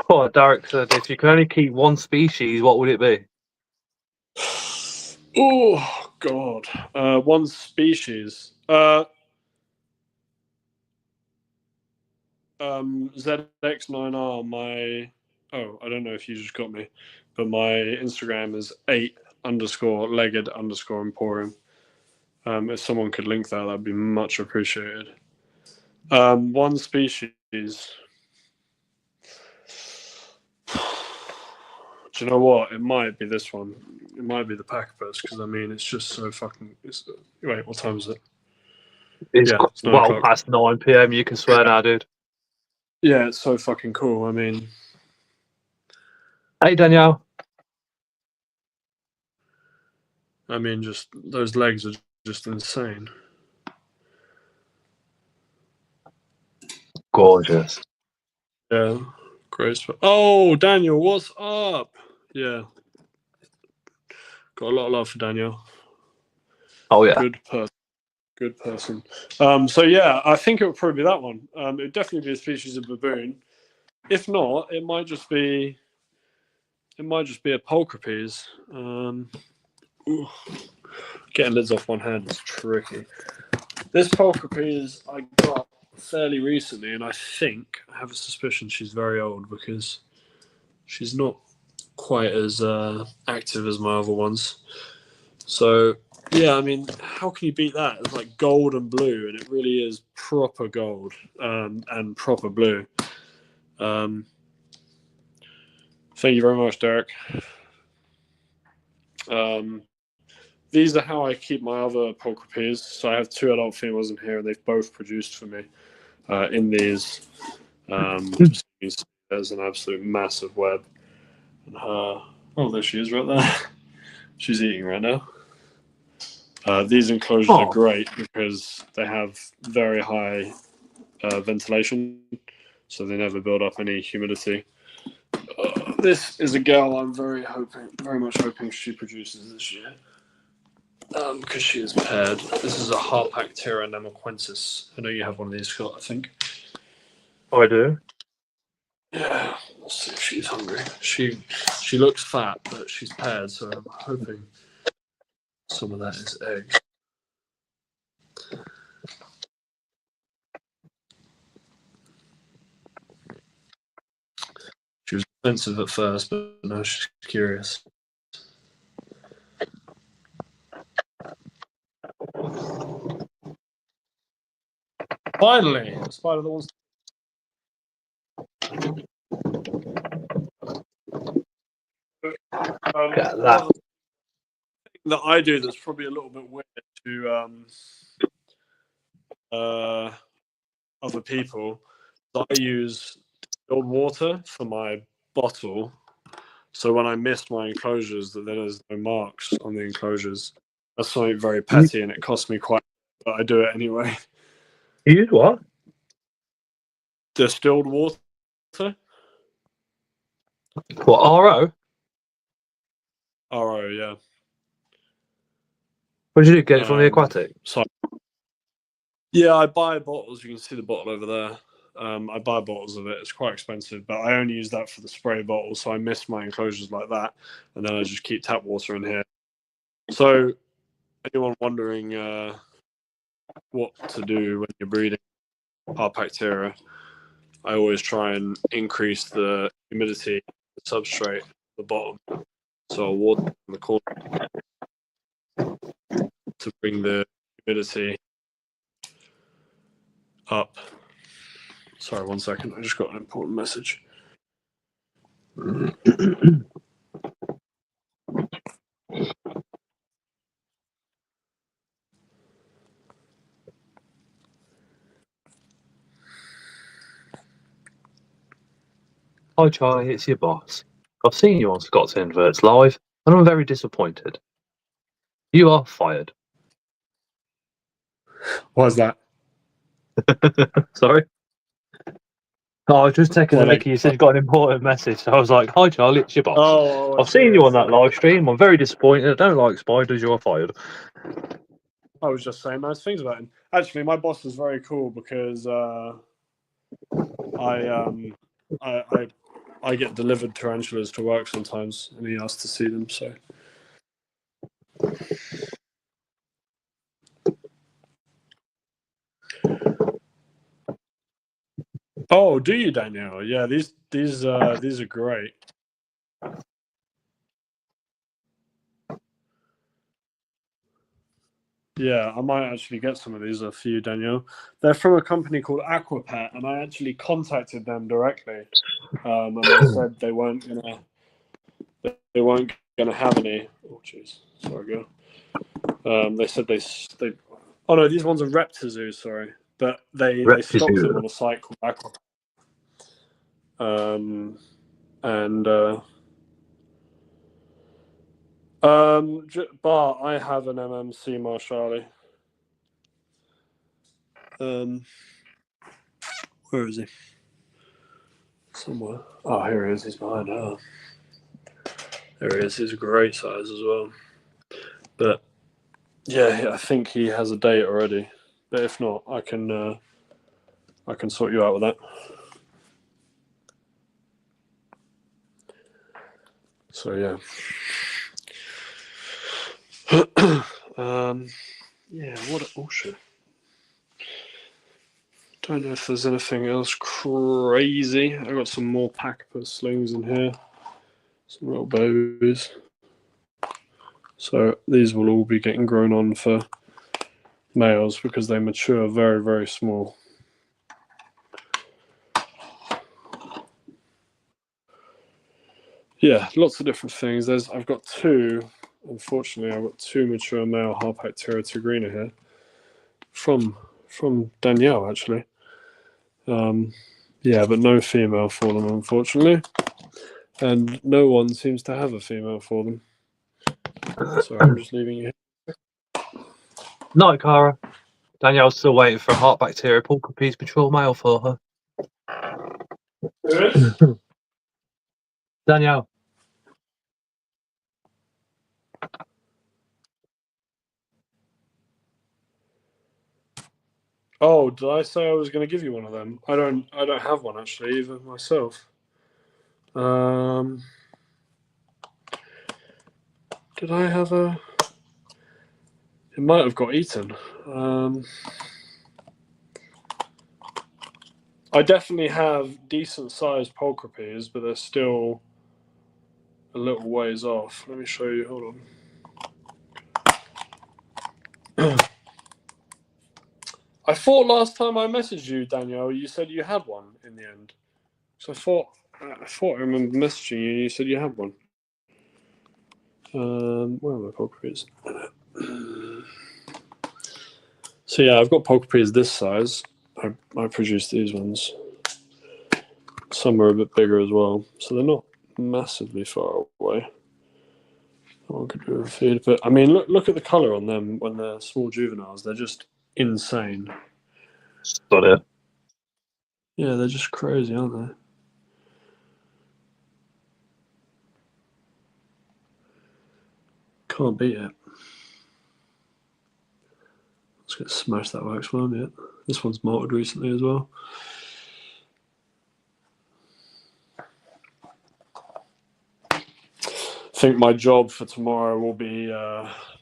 Oh, Derek said, if you could only keep one species, what would it be? Oh God, one species. ZX9R. I don't know if you just got me, but my Instagram is 8_legged_emporium. If someone could link that, that'd be much appreciated. One species. Do you know what? It might be this one. It might be the Packapus, because I mean, it's just so fucking. Wait, what time is it? It's it's 9 well o'clock. past 9 p.m. You can swear now, dude. Yeah, it's so fucking cool. I mean, hey Danielle. Just those legs are just insane. Gorgeous. Yeah, great. Oh, Daniel, what's up? Yeah, got a lot of love for Daniel. Oh yeah. Good person. So yeah, I think it would probably be that one. It would definitely be a species of baboon. If not, it might just be a pulchripes. Getting lids off one hand is tricky. This pulchripes I got fairly recently, and I think I have a suspicion she's very old, because she's not quite as active as my other ones. So yeah, I mean, how can you beat that? It's like gold and blue, and it really is proper gold and proper blue. Thank you very much, Derek. These are how I keep my other pulchripes. So I have 2 adult females in here, and they've both produced for me in these. there's an absolute massive web. And her, oh, there she is right there. She's eating right now. These enclosures are great because they have very high ventilation, so they never build up any humidity. This is a girl I'm very much hoping she produces this year, because she is paired. This is a Harpactira nemoquensis. I know you have one of these, Scott, I think. Oh, I do. Yeah, let's see if she's hungry. She looks fat, but she's paired, so I'm hoping some of that is eggs. She was defensive at first, but now she's curious. Finally, a spider that wants. That. That I do that's probably a little bit weird to other people. I use distilled water for my bottle, so when I miss my enclosures, that there's no marks on the enclosures. That's something very petty, and it costs me quite, but I do it anyway. You use what? Distilled water. What, RO? RO, yeah. What did you get it from the aquatic? So, yeah, I buy bottles. You can see the bottle over there. I buy bottles of it. It's quite expensive, but I only use that for the spray bottle, so I miss my enclosures like that, and then I just keep tap water in here. So, anyone wondering what to do when you're breeding Harpactira, I always try and increase the humidity, the substrate, the bottom, so I'll water in the corner to bring the humidity up. Sorry, 1 second. I just got an important message. Hi Charlie, it's your boss. I've seen you on Scott's Inverts live, and I'm very disappointed. You are fired. Why's that? Sorry? Oh, I was just taking the mickey. You said you got an important message. So I was like, hi Charlie, it's your boss. Oh, I've seen you on that live stream. I'm very disappointed. I don't like spiders. You're fired. I was just saying nice things about him. Actually, my boss is very cool because I get delivered tarantulas to work sometimes, and he asks to see them. So. Oh, do you, Danielle? Yeah, these are great. Yeah, I might actually get some of these for you, Danielle. They're from a company called Aquapet, and I actually contacted them directly, and they said they weren't gonna have any. Oh, jeez, sorry, girl. They said they. Oh no, these ones are Reptizoo, sorry, but they stocked them on a site called Aquapet. But I have an MMC Marshali. Where is he? Somewhere. Oh, here he is. He's behind her. There he is. He's a great size as well. But yeah, I think he has a date already. But if not, I can sort you out with that. So yeah. Yeah. What? Oh shit. Don't know if there's anything else crazy. I got some more Packpus slings in here. Some little bows. So these will all be getting grown on for males because they mature very, very small. Yeah, lots of different things. I've got two. Unfortunately, I've got two mature male Harpactira tigrina here from Danielle actually. Yeah, Yeah, but no female for them, unfortunately. And no one seems to have a female for them. Sorry, I'm just leaving you. No, Cara. Danielle's still waiting for a heart bacteria Pulchripes mature male for her. Who is? Danielle. Oh, did I say I was going to give you one of them? I don't have one actually, even myself. Did I have a? It might have got eaten. I definitely have decent sized Pulchripes, but they're still a little ways off. Let me show you. Hold on. I thought last time I messaged you, Danielle, you said you had one in the end. So I thought I remember messaging you. You said you had one. Where are my Pulchripes? So yeah, I've got Pulchripes this size. I produced these ones. Some are a bit bigger as well, so they're not massively far away. One could do a feed, but I mean, look at the color on them when they're small juveniles. They're just insane. Stunning. Yeah, they're just crazy, aren't they? Can't beat it. Let's get smashed that wax worm yet. This one's molted recently as well. I think my job for tomorrow will be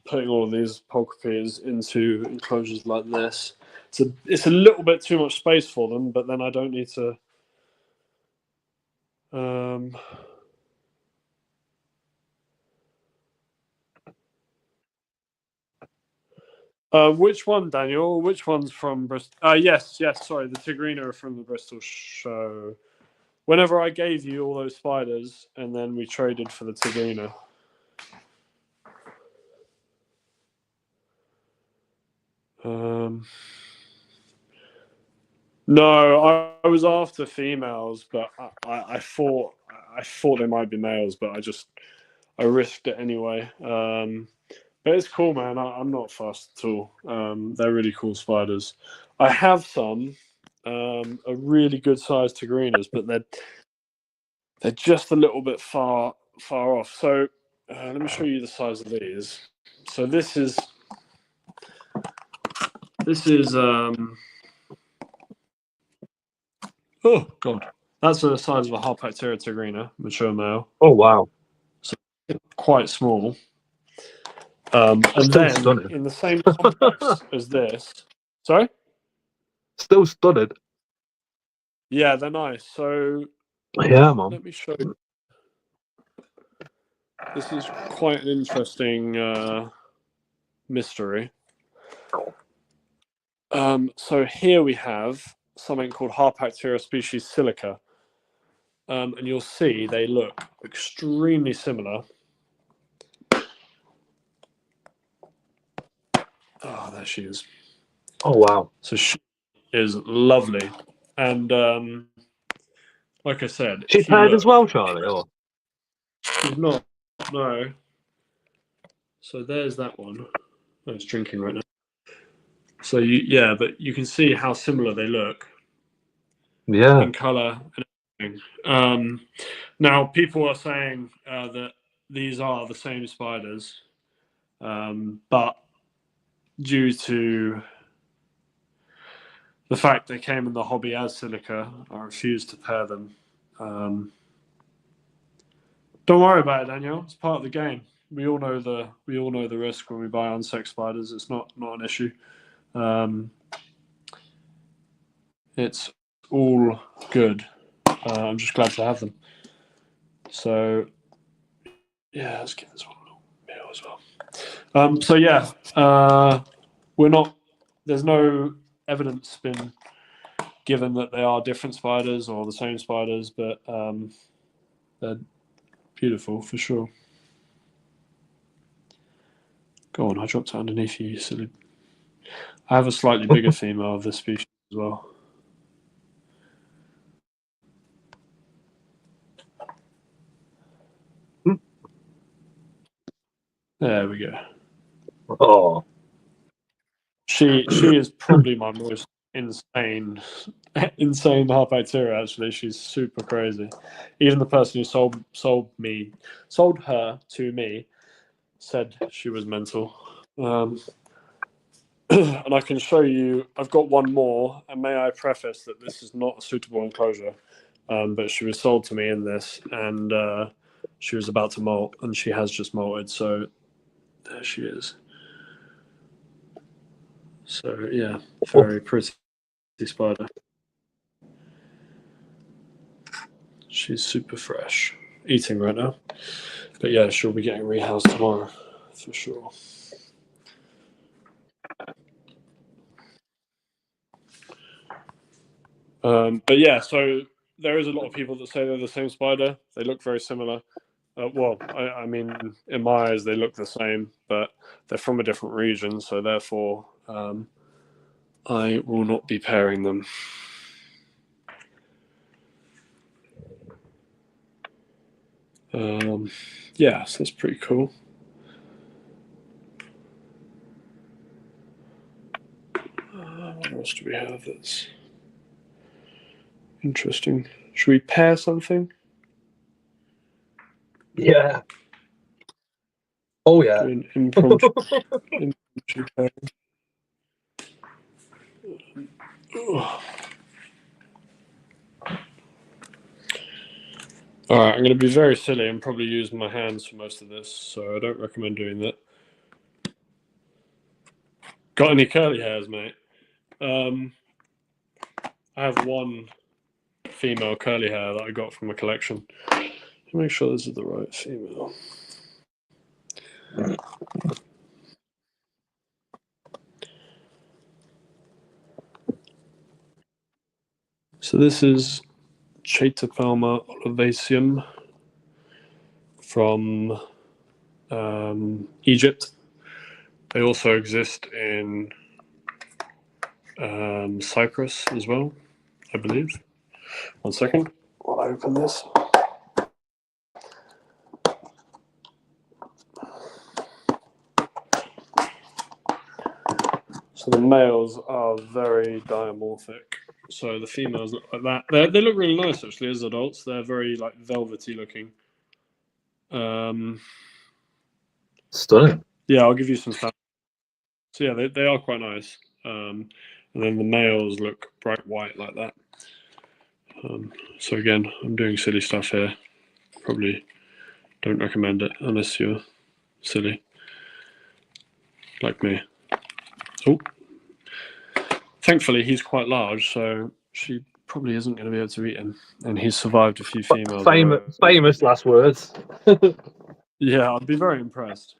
putting all of these Pulchripes into enclosures like this. It's a little bit too much space for them, but then I don't need to. Which one, Daniel? Which one's from Bristol? Yes. Sorry, the Tigrina are from the Bristol show. Whenever I gave you all those spiders, and then we traded for the Tigrina. No, I was after females, but I thought they might be males, but I risked it anyway. But it's cool, man. I'm not fussed at all. They're really cool spiders. I have some a really good sized Tigrinas, but they're just a little bit far off. So let me show you the size of these. So this is oh god, that's the size of a Harpacteria tigrina, mature male. Oh wow. So quite small. And then stunning. in the same complex as this. Sorry? Still studded. Yeah, they're nice. So yeah, man. Let me show you. This is quite an interesting mystery. So here we have something called Harpacteria species silica. And you'll see they look extremely similar. Oh, there she is. Oh wow. So she is lovely. And like I said, She paired as well, Charlie? Or? She's not. No. So there's that one. Oh, it's drinking right now. So but you can see how similar they look. Yeah. In colour and everything. Now people are saying that these are the same spiders, but due to the fact they came in the hobby as silica, I refuse to pair them. Don't worry about it, Daniel. It's part of the game. We all know the risk when we buy unsexed spiders. It's not an issue. It's all good. I'm just glad to have them. So yeah, let's give this one a little meal as well. So yeah, we're not. There's no evidence been given that they are different spiders or the same spiders, but they're beautiful for sure. Go on, I dropped it underneath you, you silly. I have a slightly bigger female of this species as well. There we go. Oh, She is probably my most insane Harpacteria. Actually, she's super crazy. Even the person who sold her to me said she was mental. And I can show you. I've got one more, and may I preface that this is not a suitable enclosure, but she was sold to me in this, and she was about to molt, and she has just molted. So there she is. So yeah, very pretty spider. She's super fresh, eating right now. But yeah, she'll be getting rehoused tomorrow for sure. But yeah, so there is a lot of people that say they're the same spider. They look very similar. Well, I mean, in my eyes, they look the same, but they're from a different region, so therefore, I will not be pairing them. Yeah, so that's pretty cool. What else do we have that's interesting? Should we pair something? yeah. Oh, yeah. Do an impromptu pairing. All right, I'm going to be very silly and probably use my hands for most of this, so I don't recommend doing that. Got any curly hairs, mate? I have one female curly hair that I got from a collection. Make sure this is the right female. So this is Chaetopelma olivaceum from Egypt. They also exist in Cyprus as well, I believe. 1 second while I open this. So the males are very dimorphic. So the females look like that. They look really nice actually as adults. They're very like velvety looking. Stunning. Yeah, I'll give you some stuff. So yeah, they are quite nice. And then the males look bright white like that. So again, I'm doing silly stuff here. Probably don't recommend it unless you're silly, like me. Oh, thankfully he's quite large, so she probably isn't going to be able to eat him. And he's survived a few females. Famous last words. Yeah, I'd be very impressed.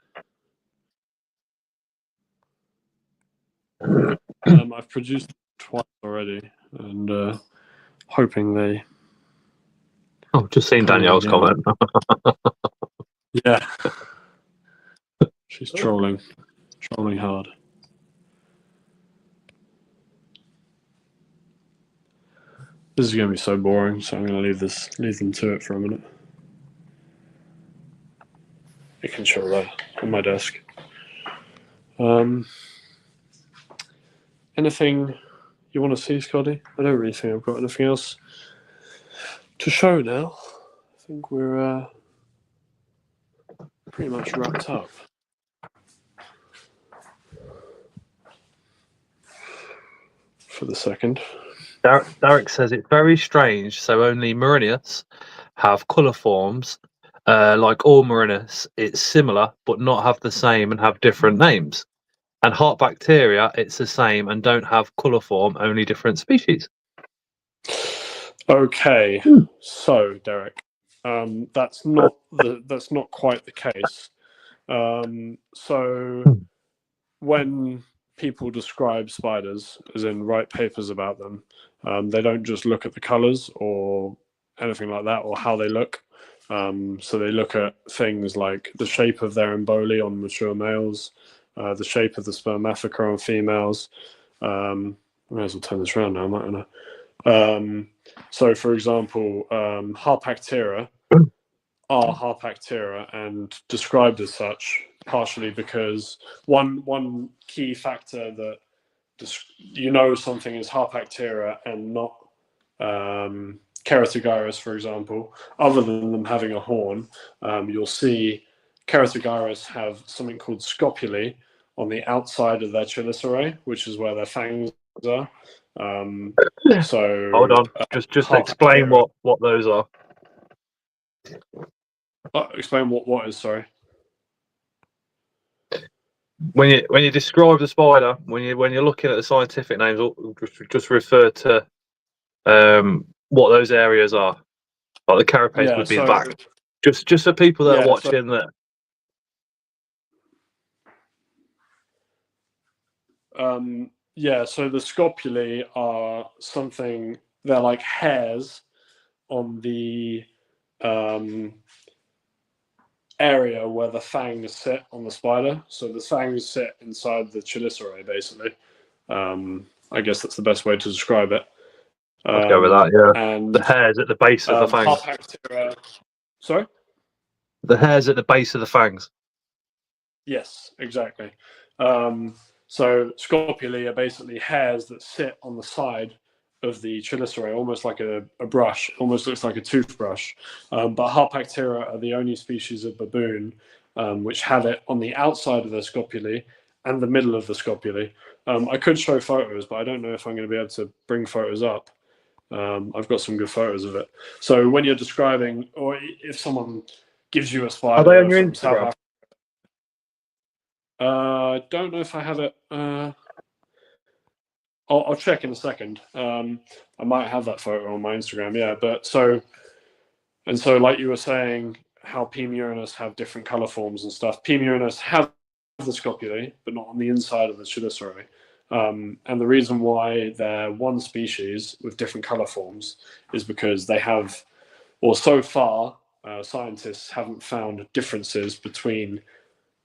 I've produced twice already, and hoping they. Oh, just seen Danielle's comment. Yeah, she's trolling hard. This is going to be so boring, so I'm going to leave them to it for a minute. I can show that on my desk. Anything you want to see, Scotty? I don't really think I've got anything else to show now. I think we're pretty much wrapped up. For the second. Derek says it's very strange. So only Marinus have colour forms. Like all Marinus, it's similar but not have the same and have different names. And heart bacteria, it's the same and don't have colour form, only different species. Okay, so Derek, that's not quite the case. So when people describe spiders, as in write papers about them, they don't just look at the colours or anything like that, or how they look. So they look at things like the shape of their emboli on mature males, the shape of the spermatheca on females. I may as well turn this around now, mightn't I? So, for example, Harpacteria are Harpacteria and described as such partially because one key factor that you know something is Harpactira and not Keratogyrus, for example, other than them having a horn, you'll see Keratogyrus have something called scopulae on the outside of their chelicerae, which is where their fangs are. So hold on, just explain what those are. Explain what is, sorry. When you describe the spider, when you're looking at the scientific names, just refer to what those areas are. Like the carapace would be the back. Just for people that are watching that. So the scopulae are something, they're like hairs on the area where the fangs sit on the spider. So the fangs sit inside the chelicerae, basically. I guess that's the best way to describe it. Let's go with that, yeah. And the hairs at the base of the fangs. Sorry? The hairs at the base of the fangs. Yes, exactly. So scopulae are basically hairs that sit on the side of the chelicerae, almost like a brush, almost looks like a toothbrush. But Harpactira are the only species of baboon which have it on the outside of the scopulae and the middle of the scopulae. I could show photos, but I don't know if I'm going to be able to bring photos up. I've got some good photos of it. So when you're describing, or if someone gives you a spider, are they on your from Instagram? South Africa, I don't know if I have it. I'll check in a second. I might have that photo on my Instagram. Yeah, but so like you were saying, how P. murinus have different color forms and stuff. P. murinus have the scopulae, but not on the inside of the chelicerae. And the reason why they're one species with different color forms is because they have, or so far, scientists haven't found differences between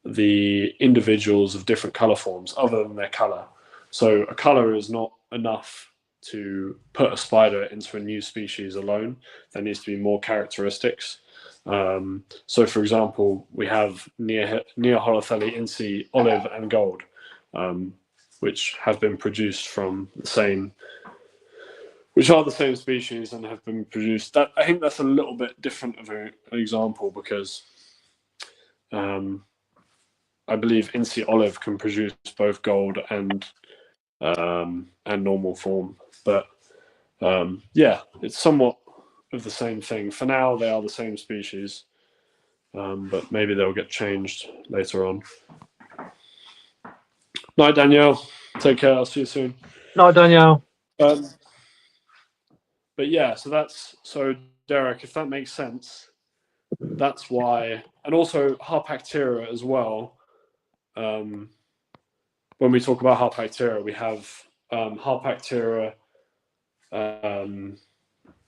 the individuals of different color forms other than their color. So a color is not enough to put a spider into a new species alone. There needs to be more characteristics. So for example, we have Neoholothele, Inci, olive and gold, which have been produced from the same, which are the same species and have been produced. That, I think that's a little bit different of an example because I believe Inci olive can produce both gold and normal form, but yeah, it's somewhat of the same thing. For now, they are the same species, but maybe they'll get changed later on. Night, Danielle. Take care. I'll see you soon. Night, Danielle. But yeah, so Derek, if that makes sense, that's why, and also Harpactira as well. When we talk about Harpactira, we have Harpactira in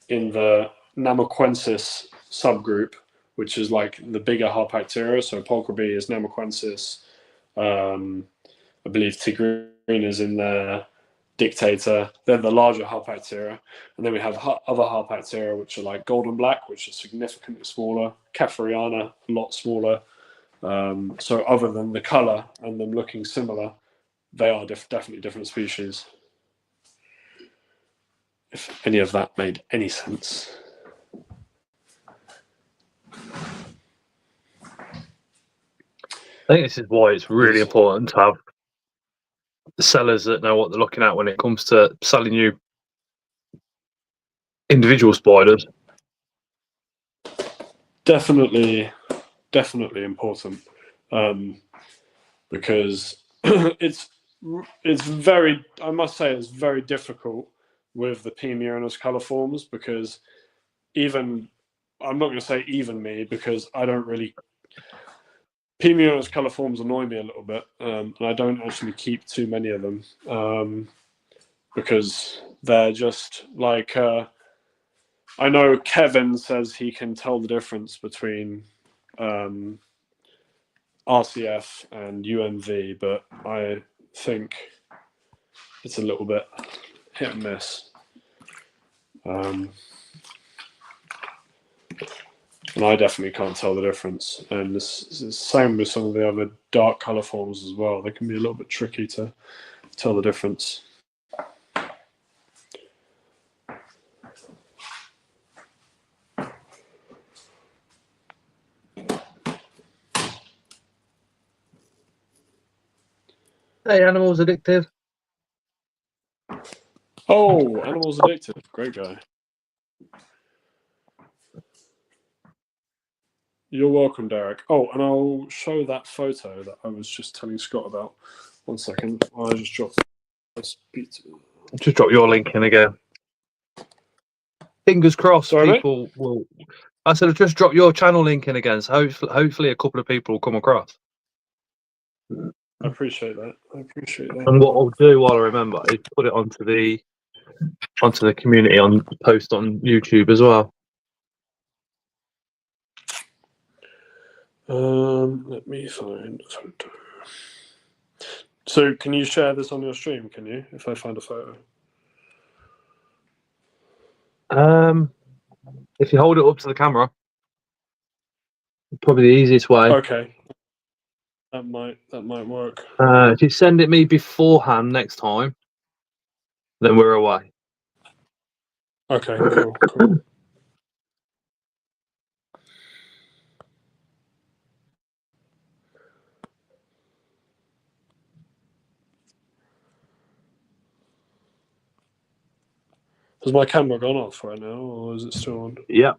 the Namaquensis subgroup, which is like the bigger Harpactira. So Pulchrobee is Namaquensis. I believe Tigrina is in there. Dictator. They're the larger Harpactira. And then we have other Harpactira, which are like golden black, which are significantly smaller. Caffreyana, a lot smaller. So other than the color and them looking similar, they are definitely different species. If any of that made any sense. I think this is why it's really important to have sellers that know what they're looking at when it comes to selling you individual spiders. Definitely important, because it's very, I must say, it's very difficult with the P. murinus color forms, because even, I'm not going to say even me, because I don't really, P. murinus color forms annoy me a little bit, and I don't actually keep too many of them, because they're just like, I know Kevin says he can tell the difference between RCF and UMV, but I think it's a little bit hit and miss. And I definitely can't tell the difference. And it's the same with some of the other dark color forms as well. They can be a little bit tricky to tell the difference. Hey, Animals Addictive. Oh, Animals Addictive. Great guy. You're welcome, Derek. Oh, and I'll show that photo that I was just telling Scott about. 1 second. I just dropped Just drop your link in again. Fingers crossed, Sorry, people will. I said, just drop your channel link in again. So hopefully a couple of people will come across. I appreciate that. I appreciate that. And what I'll do while I remember is put it onto the community on post on YouTube as well. Let me find a photo. So, can you share this on your stream? Can you? If I find a photo. If you hold it up to the camera, probably the easiest way. Okay. That might work. If you send it me beforehand next time, then we're away. Okay, cool. Has my camera gone off right now, or is it still on? Yeah.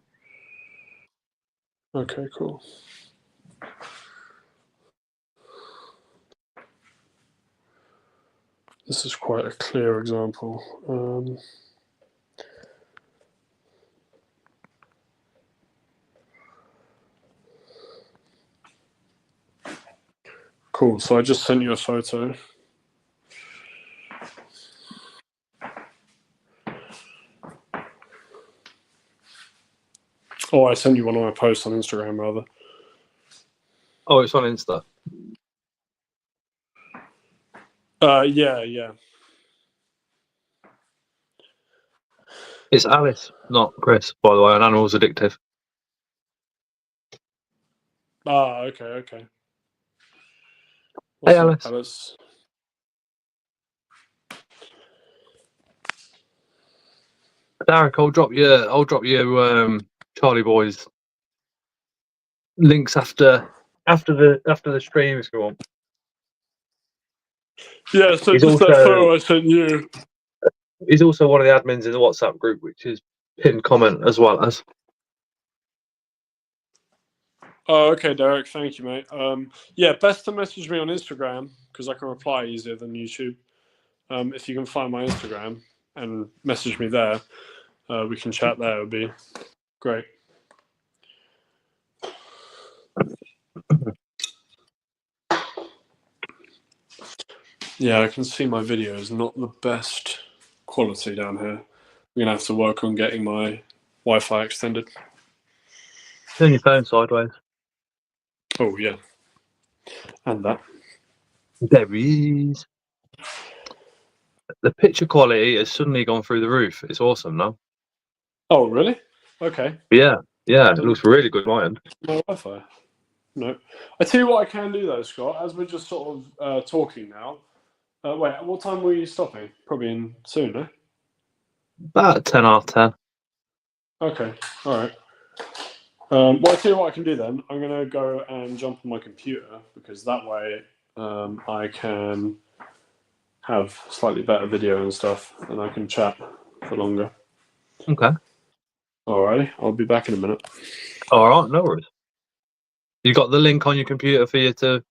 Okay, cool. This is quite a clear example. Cool, so I just sent you a photo. Oh, I sent you one of my posts on Instagram, rather. Oh, it's on Insta. Yeah. It's Alice, not Chris, by the way, on Animals Addictive. Okay. Hey, What's Alice. up, Alice? Derek, I'll drop you Charlie Boy's links after the stream if you want. Yeah, so He's just also, that photo I sent you. He's also one of the admins in the WhatsApp group, which is pinned comment as well as. Oh, okay, Derek. Thank you, mate. Yeah, best to message me on Instagram because I can reply easier than YouTube. If you can find my Instagram and message me there, we can chat there. It would be great. Yeah, I can see my video is not the best quality down here. I'm going to have to work on getting my Wi-Fi extended. Turn your phone sideways. Oh, yeah. And that. There he is. The picture quality has suddenly gone through the roof. It's awesome, no? Oh, really? Okay. Yeah, it looks really good, my end. My Wi-Fi. No. I tell you what I can do, though, Scott, as we're just sort of talking now. Wait, what time were you stopping? Probably in soon, no? About 10 out of 10. Okay, all right. Well, I'll tell you what I can do then. I'm going to go and jump on my computer because that way I can have slightly better video and stuff and I can chat for longer. Okay. Alrighty, I'll be back in a minute. All right, no worries. You got the link on your computer for you to...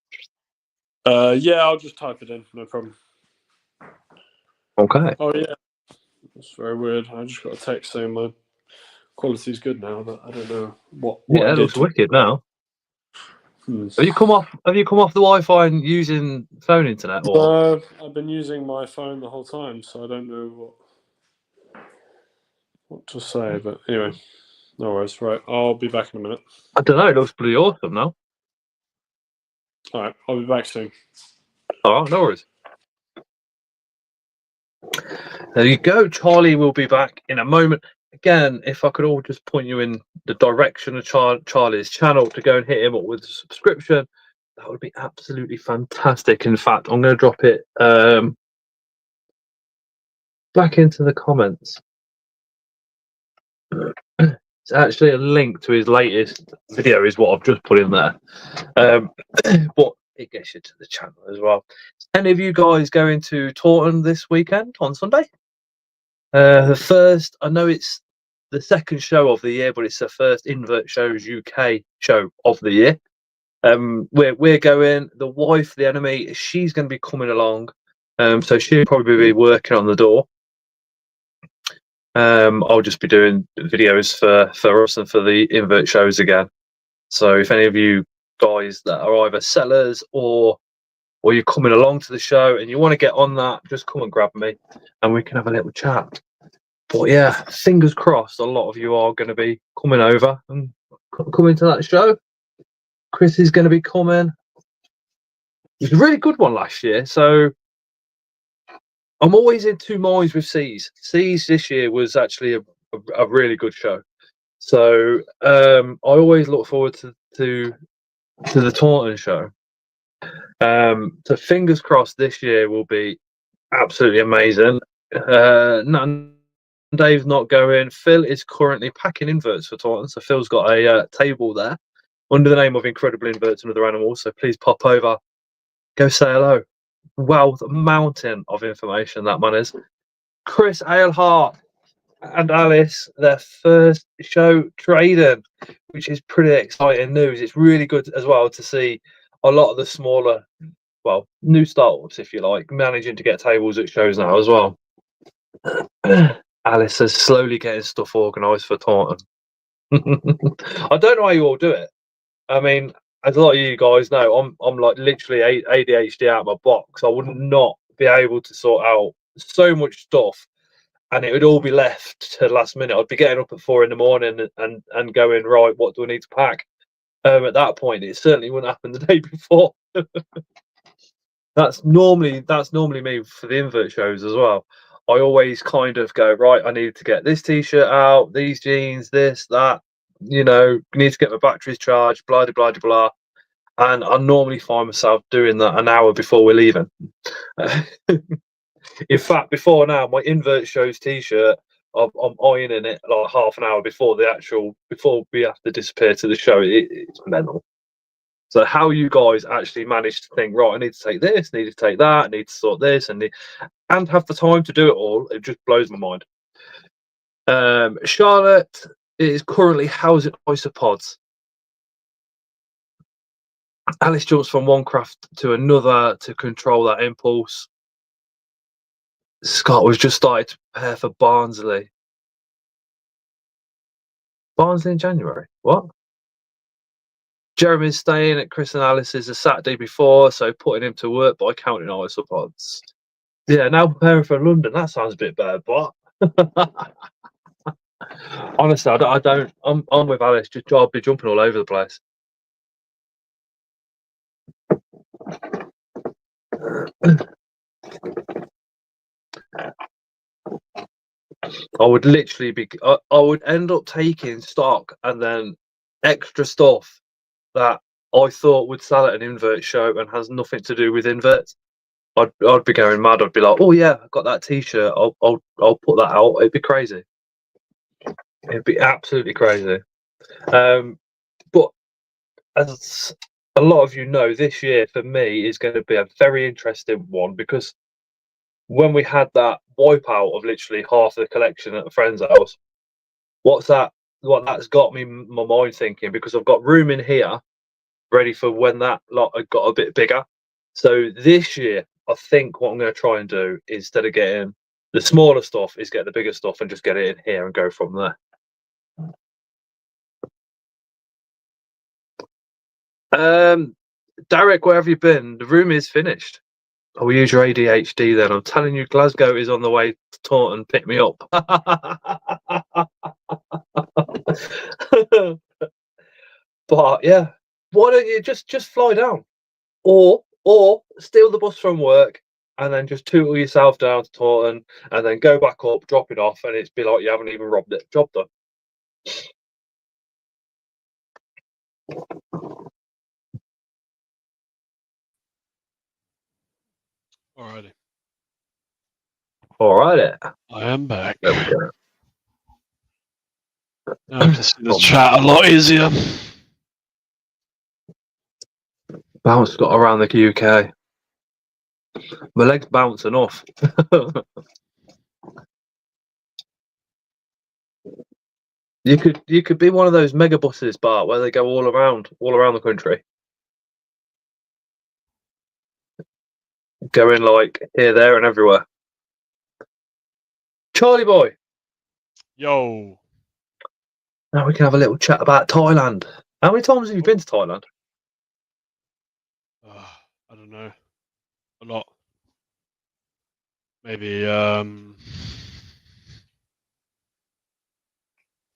Yeah, I'll just type it in, no problem. Okay. Oh, yeah. That's very weird. I just got a text saying my quality's good now, but I don't know what Yeah, I it did. looks wicked now. Hmm. Have you come off the Wi-Fi and using phone internet? Or... I've been using my phone the whole time, so I don't know what to say, but anyway, no worries. Right, I'll be back in a minute. I don't know, it looks pretty awesome now. All right, I'll be back soon. All right, no worries. There you go. Charlie will be back in a moment. again, if I could all just point you in the direction of Charlie's channel to go and hit him up with a subscription, that would be absolutely fantastic. In fact, I'm going to drop it back into the comments. It's actually a link to his latest video is what I've just put in there. But it gets you to the channel as well. Any of you guys going to Taunton this weekend on Sunday? The first, I know it's the second show of the year, but it's the first Invert Shows UK show of the year. We're going. The wife, the enemy, she's going to be coming along. So she'll probably be working on the door. I'll just be doing videos for us and for the Invert Shows again. So if any of you guys that are either sellers or you're coming along to the show and you want to get on that, just come and grab me and we can have a little chat. But yeah, fingers crossed a lot of you are going to be coming over and coming to that show. Chris is going to be coming. It was a really good one last year, so I'm always in two minds with C's. C's this year was actually a really good show. So I always look forward to the Taunton show. So fingers crossed this year will be absolutely amazing. Dave's not going. Phil is currently packing inverts for Taunton. So Phil's got a table there under the name of Incredible Inverts and Other Animals. So please pop over, go say hello. Wealth mountain of information that man is. Chris Ailhart and Alice, their first show trading, which is pretty exciting news. It's really good as well to see a lot of the smaller, well, new startups, if you like, managing to get tables at shows now as well. Alice is slowly getting stuff organised for Taunton. I don't know how you all do it. I mean, as a lot of you guys know, I'm like literally ADHD out of my box. I would not be able to sort out so much stuff, and it would all be left to the last minute. I'd be getting up at 4 a.m. and going, right, what do I need to pack? At that point, it certainly wouldn't happen the day before. That's normally me for the invert shows as well. I always kind of go, right, I need to get this t-shirt out, these jeans, this, that, you know, need to get my batteries charged, blah, blah, blah, blah. And I normally find myself doing that an hour before we're leaving. In fact, before now, my invert shows t-shirt, I'm ironing it like half an hour before we have to disappear to the show. It's mental. So how you guys actually manage to think, right, I need to take this, need to take that, I need to sort this, and have the time to do it all, it just blows my mind. Charlotte is currently housing isopods. Alice jumps from one craft to another to control that impulse. Scott was just started to prepare for Barnsley. Barnsley in January? What? Jeremy's staying at Chris and Alice's the Saturday before, so putting him to work by counting isopods. Yeah, now preparing for London. That sounds a bit bad, but honestly, I don't. I'm with Alice. I'll be jumping all over the place. I would literally be. I would end up taking stock and then extra stuff that I thought would sell at an invert show and has nothing to do with inverts. I'd be going mad. I'd be like, oh yeah, I've got that t-shirt. I'll put that out. It'd be crazy. It'd be absolutely crazy. But as a lot of you know, this year for me is going to be a very interesting one, because when we had that wipeout of literally half the collection at a friend's house, what that's got me my mind thinking, because I've got room in here ready for when that lot had got a bit bigger. So this year, I think what I'm going to try and do, instead of getting the smaller stuff, is get the bigger stuff and just get it in here and go from there. Derek, where have you been? The room is finished. I will use your ADHD then. I'm telling you, Glasgow is on the way to Taunton. Pick me up. But yeah, why don't you just fly down, or steal the bus from work, and then just tootle yourself down to Taunton, and then go back up, drop it off, and it's be like you haven't even robbed it. Job done. Alrighty. Alright. I am back. There we go. Now I can see the chat a lot easier. Bounce got around the UK. My legs bounce enough. You could be one of those mega buses, Bart, where they go all around the country. Going like here, there, and everywhere. Charlie boy. Yo. Now we can have a little chat about Thailand. How many times have you been to Thailand? I don't know. A lot. Maybe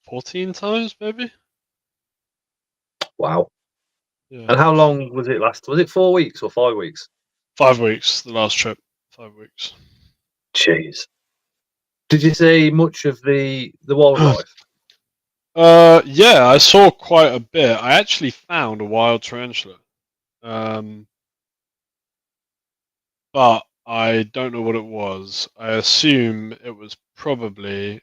14 times, maybe. Wow. Yeah. And how long was it last? Was it 4 weeks or 5 weeks? 5 weeks, the last trip. 5 weeks. Jeez. Did you see much of the wildlife? Yeah, I saw quite a bit. I actually found a wild tarantula. But I don't know what it was. I assume it was probably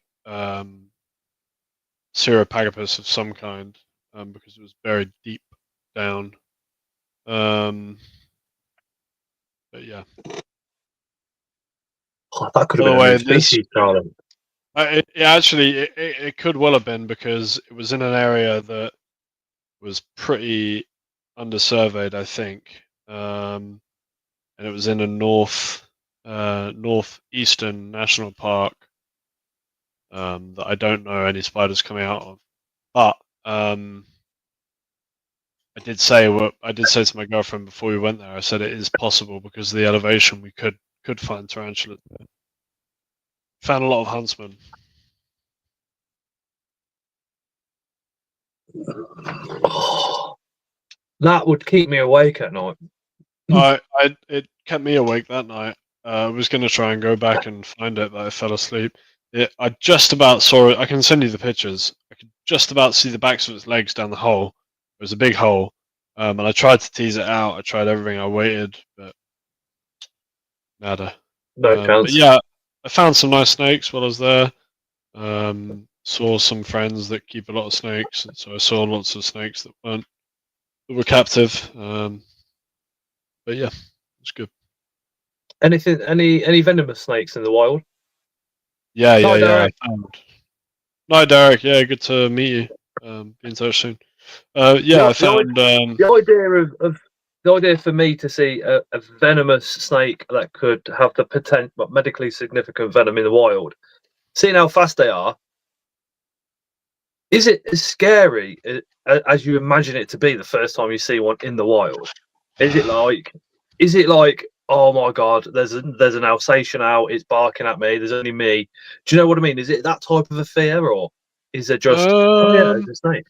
Cirripagopus of some kind, because it was buried deep down. But yeah. Oh, that could By have the been a way, new species, Charlie. it could well have been, because it was in an area that was pretty undersurveyed, I think, and it was in a northeastern national park that I don't know any spiders coming out of. But I did say to my girlfriend before we went there. I said it is possible, because of the elevation we could find tarantulas there. Found a lot of huntsmen. Oh, that would keep me awake at night. It kept me awake that night. I was going to try and go back and find it, but I fell asleep. I just about saw it. I can send you the pictures. I could just about see the backs of its legs down the hole. It was a big hole, and I tried to tease it out. I tried everything. I waited, but nada. No But chance. yeah, I found some nice snakes while I was there. Saw some friends that keep a lot of snakes, so I saw lots of snakes that were captive. But yeah, it's good. Anything? Any venomous snakes in the wild? Yeah. Derek. I found. Night, Derek. Yeah, good to meet you. Be in touch soon. Yeah, I found. The idea for me to see a venomous snake that could have the potential, medically significant venom in the wild, seeing how fast they are, is it as scary as you imagine it to be the first time you see one in the wild? Is it like, oh my god, there's an Alsatian out, it's barking at me, there's only me? Do you know what I mean? Is it that type of a fear, or is it just, oh yeah, it's a snake?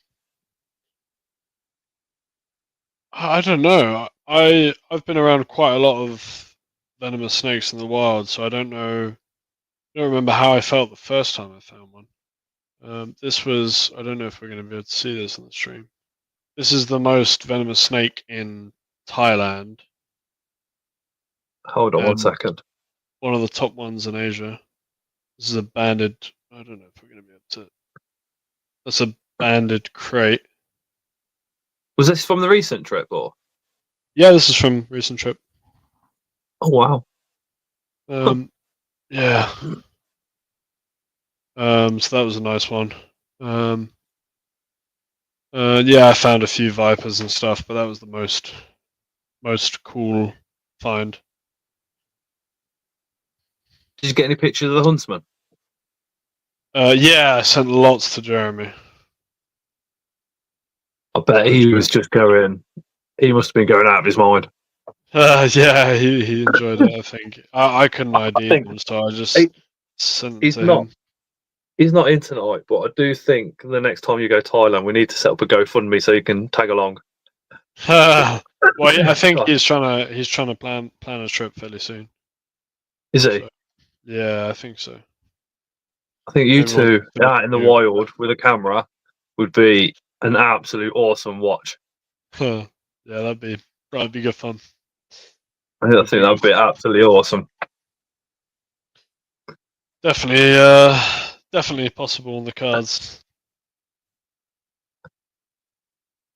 I don't know. I've been around quite a lot of venomous snakes in the wild, so I don't know. I don't remember how I felt the first time I found one. This was. I don't know if we're going to be able to see this on the stream. This is the most venomous snake in Thailand. Hold on one second. One of the top ones in Asia. This is a banded. I don't know if we're going to be able to. That's a banded crate. Was this from the recent trip, or? Yeah, this is from recent trip. Oh wow. Yeah. So that was a nice one. Yeah, I found a few vipers and stuff, but that was the most cool find. Did you get any pictures of the huntsman? Yeah, I sent lots to Jeremy. I bet he was just going. He must have been going out of his mind. Yeah, he enjoyed it. I think I couldn't ID them, so I just sent them to him. He's not in tonight, but I do think the next time you go to Thailand, we need to set up a GoFundMe so you can tag along. Well, I think he's trying to plan a trip fairly soon. Is he? So yeah, I think so. I think you Maybe we'll two do out in the it. wild with a camera would be an absolute awesome watch. Huh. Yeah, that'd be good fun. I think that'd be absolutely awesome. Definitely, definitely possible on the cards.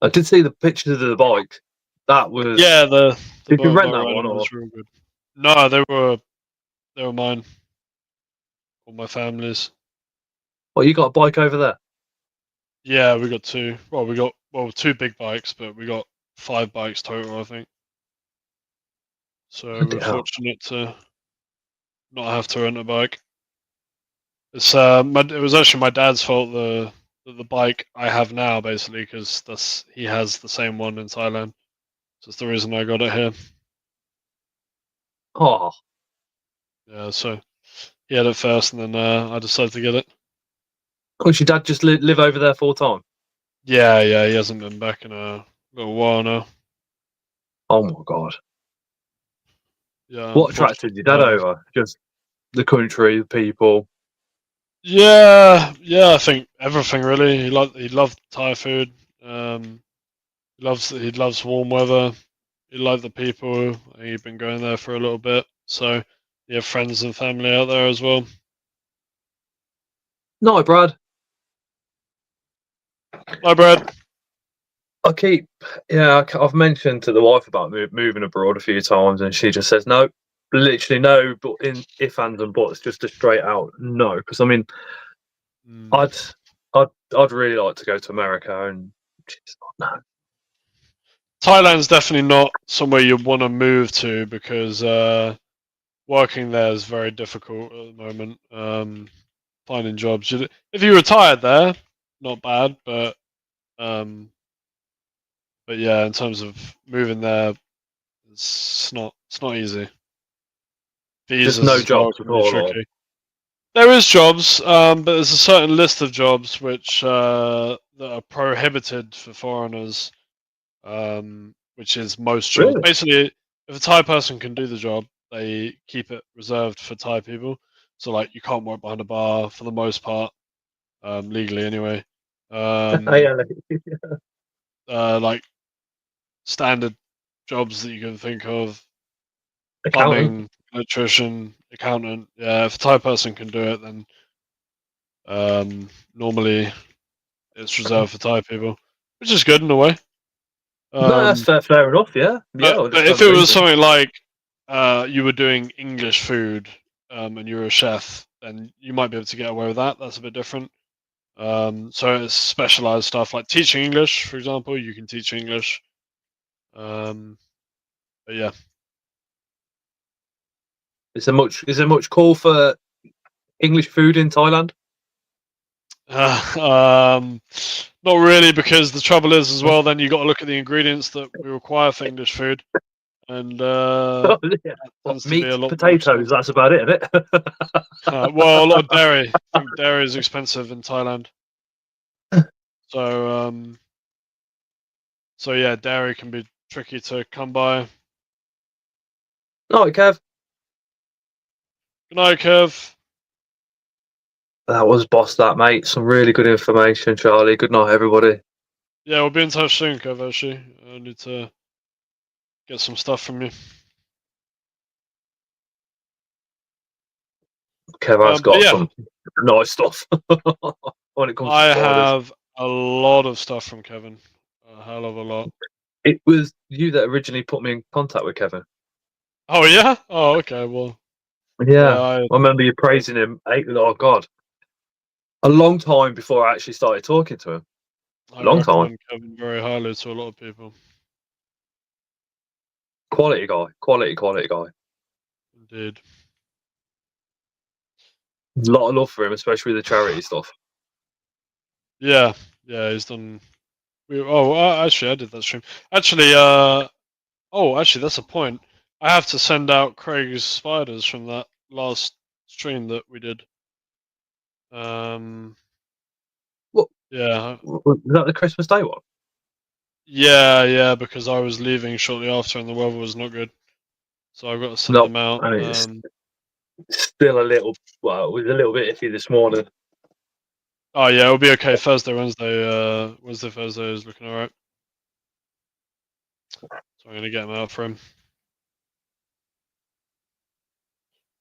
I did see the pictures of the bike. That was. Yeah, the Did you rent motorbike that one riding or? was real good. No, they were mine or my family's. Well, you got a bike over there. Yeah, we got two. Well, we got two big bikes, but we got 5 bikes total, I think. So Bloody we're hell. fortunate to not have to rent a bike. It's it was actually my dad's fault the bike I have now basically because he has the same one in Thailand. So it's the reason I got it here. Oh, Yeah, so he had it first, and then I decided to get it. was your dad just live over there full time? Yeah, yeah, he hasn't been back in a little while now. Oh my god. Yeah, What attracted your dad unfortunately. over? Just the country, the people. Yeah, yeah, I think everything really. He loved Thai food. He loves warm weather. He liked the people. He'd been going there for a little bit, so he had friends and family out there as well. No, Brad. Hi, Brad. I keep, yeah, I've mentioned to the wife about moving abroad a few times, and she just says no, literally no, but in if ands and buts, just a straight out no. Because I mean, Mm. I'd, I'd really like to go to America, and she's like, no. Thailand's definitely not somewhere you want to move to because working there is very difficult at the moment. Finding jobs. If you retired there, not bad, um, but yeah, in terms of moving there, it's not easy. Just Visas no as well jobs at can be all. Or tricky. There is jobs, but there's a certain list of jobs which that are prohibited for foreigners, which is most jobs. really, Basically, if a Thai person can do the job, they keep it reserved for Thai people. So, like, you can't work behind a bar for the most part, legally anyway. Um, yeah, like standard jobs that you can think of: accountant. plumbing, electrician, accountant. Yeah, if a Thai person can do it, then normally it's reserved for Thai people, which is good in a way. No, that's Um, fair enough. Yeah, yeah, I but if understand the it was reason. something like you were doing English food and you were a chef, then you might be able to get away with that. That's a bit different. So it's specialized stuff like teaching English, for example. You can teach English. Um, but yeah, Is there much call for English food in Thailand? um, not really, because the trouble is as well. Then you got to look at the ingredients that we require for English food, and Yeah. that What, tends to be a meat, lot more potatoes, expensive. that's about it, isn't it? Well, a lot of dairy. I think dairy is expensive in Thailand. So, so yeah, dairy can be tricky to come by. No, Kev. Good night, Kev. That was boss, that mate. Some really good information, Charlie. Good night, everybody. Yeah, we'll be in touch soon, Kev. Actually, I need to get some stuff from you. Kev has But got yeah, some nice stuff when it comes to I spiders. have a lot of stuff from Kevin. A hell of a lot. It was you that originally put me in contact with Kevin. Oh yeah. Oh okay. Well, yeah. Yeah, I remember you praising him. Oh God, a long time before I actually started talking to him. I Long time. recommend Kevin very highly to a lot of people. Quality guy. Quality guy. Indeed. A lot of love for him, especially with the charity stuff. Yeah. Yeah. He's done. Actually, I did that stream. Actually, actually, that's a point. I have to send out Craig's spiders from that last stream that we did. Um, What yeah, was that? The Christmas Day one? yeah, because I was leaving shortly after and the weather was not good, so I've got to send No, them out. and it's Still a little, well, it was a little bit iffy this morning. Oh yeah, it'll be okay. Thursday, Thursday is looking alright. So I'm gonna get him out for him.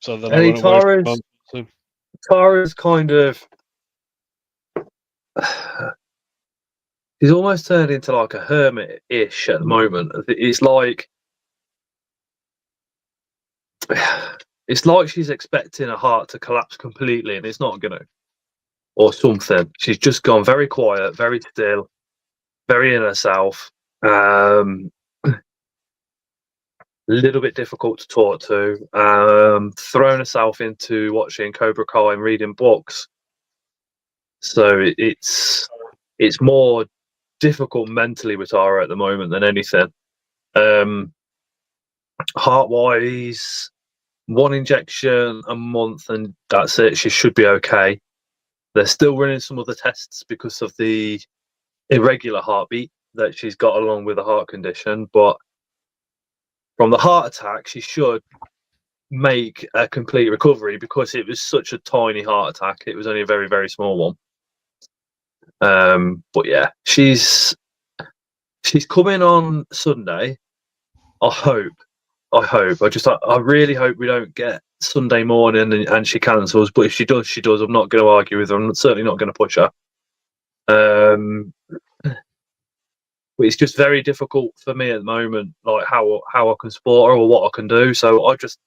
So then I won't wait for months. Tara's kind of, he's almost turned into like a hermit-ish at the moment. It's like she's expecting her heart to collapse completely, and it's not gonna, or something. She's just gone very quiet, very still, very in herself. A little bit difficult to talk to. Thrown herself into watching Cobra Kai and reading books. So it's more difficult mentally with Tara at the moment than anything. Heart-wise, 1 injection a month and that's it. She should be okay. They're still running some other tests because of the irregular heartbeat that she's got along with the heart condition, but from the heart attack she should make a complete recovery because it was such a tiny heart attack. It was only a very, very small one. But yeah, she's coming on Sunday. I hope. I really hope we don't get Sunday morning and she cancels. But if she does, she does. I'm not going to argue with her. I'm certainly not going to push her. But it's just very difficult for me at the moment, like how I can support her or what I can do. So I've just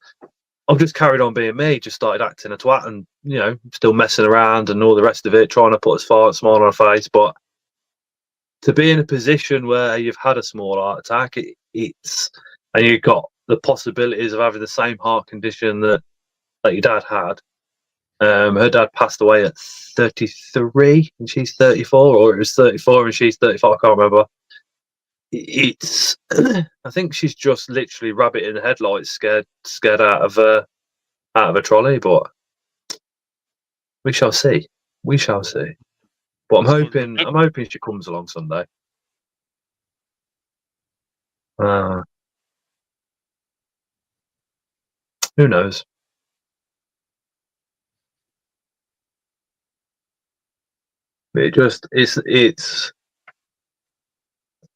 carried on being me. Just started acting a twat and still messing around and all the rest of it, trying to put a smile on her face. But to be in a position where you've had a small heart attack, it's and you've got the possibilities of having the same heart condition that your dad had. Her dad passed away at 33 and she's 34, or it was 34 and she's 35. I can't remember. It's I think she's just literally rabbit in the headlights, scared out of a trolley. But we shall see. But I'm hoping she comes along Sunday. Who knows? It's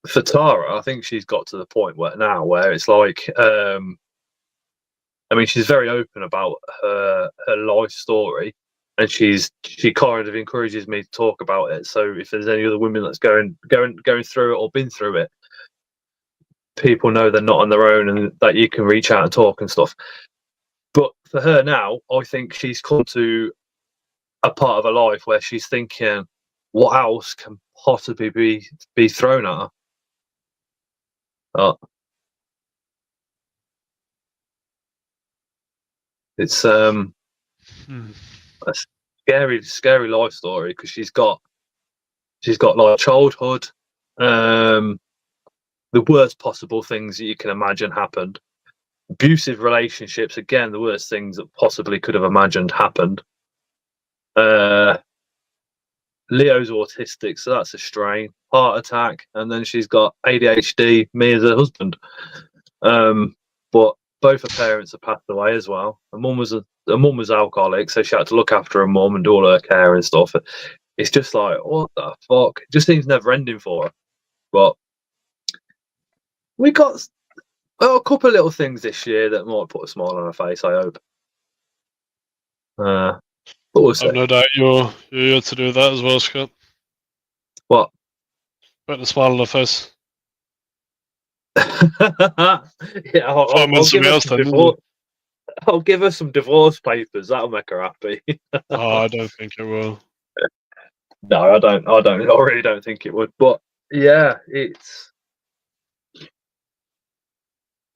for Tara. I think she's got to the point where it's like, I mean, she's very open about her life story, and she kind of encourages me to talk about it. So if there's any other women that's going through it or been through it, people know they're not on their own and that you can reach out and talk and stuff. But for her now, I think she's come to a part of her life where she's thinking, what else can possibly be thrown at her? It's a scary life story because she's got like childhood, the worst possible things that you can imagine happened. Abusive relationships, again, the worst things that possibly could have imagined happened. Leo's autistic, so that's a strain. Heart attack, and then she's got ADHD. Me as a husband, but both her parents have passed away as well. Her mum was alcoholic, so she had to look after her mum and do all her care and stuff. It's just like, what the fuck? It just seems never ending for her. But we got a couple of little things this year that might put a smile on her face, I hope. But we'll see. I've no doubt you're here to do that as well, Scott. What? Put a smile on her face. Yeah, I'll give her some divorce papers. That'll make her happy. Oh, I don't think it will. No, I don't. I really don't think it would. But yeah, it's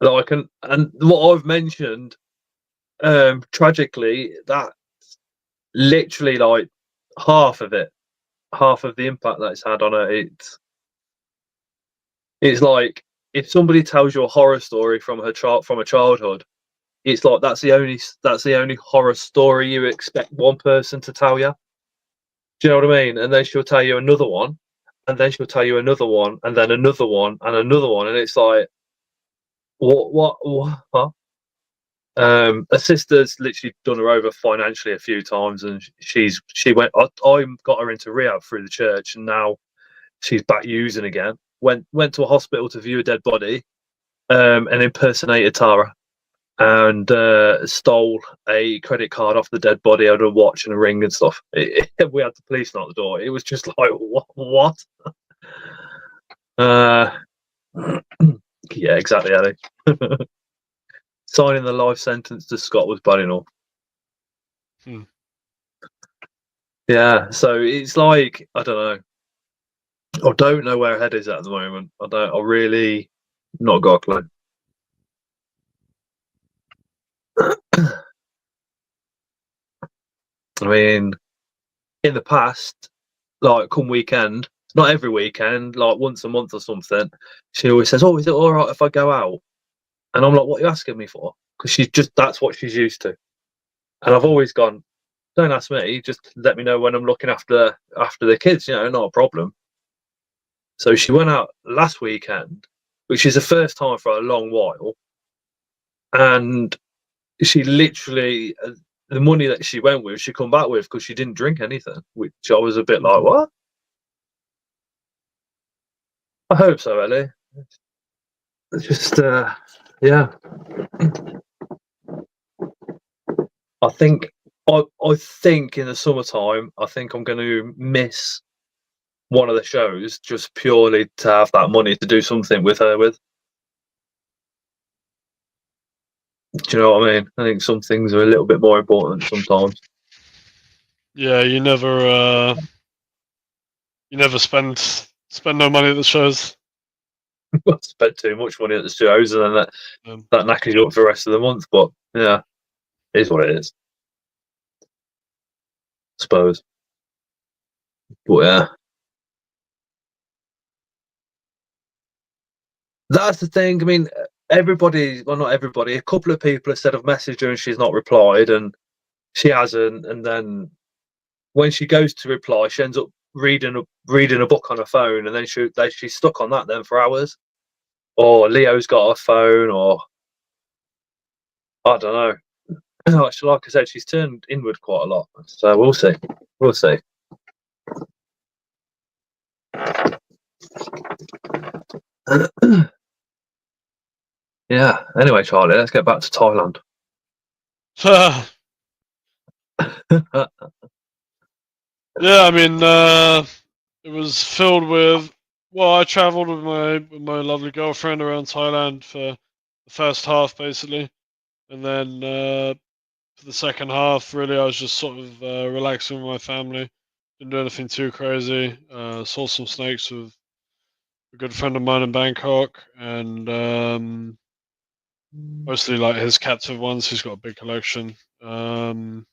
like, and what I've mentioned, tragically, that literally like half of the impact that it's had on her. It's like if somebody tells you a horror story from a childhood, it's like that's the only horror story you expect one person to tell you. Do you know what I mean? And then she'll tell you another one, and then she'll tell you another one, and then another one, and another one, and it's like, what? Huh? Her sister's literally done her over financially a few times, and she went. I got her into rehab through the church, and now she's back using again. Went to a hospital to view a dead body, and impersonated Tara, and stole a credit card off the dead body, had a watch and a ring and stuff. We had the police knock the door. It was just like, what? Yeah, exactly, Ellie. Signing the life sentence to Scott was bad enough. Yeah, so it's like, I don't know. I don't know where her head is at the moment. I really not got a clue. I mean, in the past, like come weekend, not every weekend, like once a month or something, she always says, "Oh, is it all right if I go out?" And I'm like, "What are you asking me for?" Because that's what she's used to. And I've always gone, "Don't ask me. Just let me know when I'm looking after the kids. Not a problem." So she went out last weekend, which is the first time for a long while, and she literally the money that she went with, she come back with because she didn't drink anything, which I was a bit like, what? I hope so, Ellie. Just yeah. I think I think in the summertime, I think I'm going to miss one of the shows just purely to have that money to do something with her with. Do you know what I mean? I think some things are a little bit more important sometimes. Yeah, you never spend no money at the shows. I spent too much money at the shows, and then that knackers you up for the rest of the month. But yeah, it is what it is. I suppose. But yeah. That's the thing. I mean, not everybody, a couple of people have said I've messaged her and she's not replied, and she hasn't. And then when she goes to reply, she ends up reading a book on her phone, and then she's stuck on that then for hours. Or Leo's got her phone, or I don't know. Like I said, she's turned inward quite a lot. So we'll see. We'll see. Yeah. Anyway, Charlie, let's get back to Thailand. Yeah, I mean, it was filled with. Well, I travelled with my lovely girlfriend around Thailand for the first half, basically, and then for the second half, really, I was just sort of relaxing with my family. Didn't do anything too crazy. Saw some snakes with a good friend of mine in Bangkok, and mostly like his captive ones. He's got a big collection. And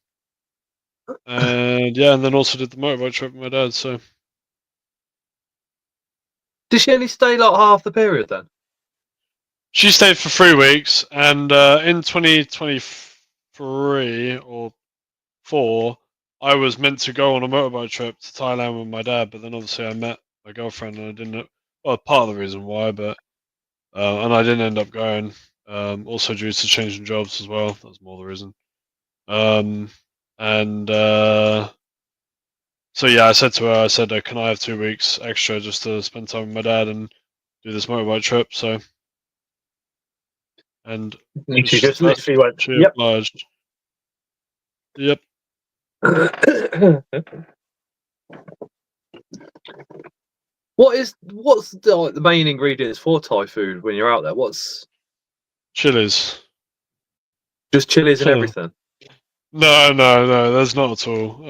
yeah, and then also did the motorbike trip with my dad. So Did she only stay like half the period then? she stayed for 3 weeks, and in 2023 or four, I was meant to go on a motorbike trip to Thailand with my dad, but then obviously I met my girlfriend, and I didn't. Well, part of the reason why, but and I didn't end up going. Also due to changing jobs as well. That's more the reason. Um, and so yeah, I said to her, can I have 2 weeks extra just to spend time with my dad and do this motorbike trip? So, and She just literally went, she "Yep." obliged. Yep. What's the main ingredients for Thai food when you're out there? What's Chilies. just chilies and everything? No, there's not at all.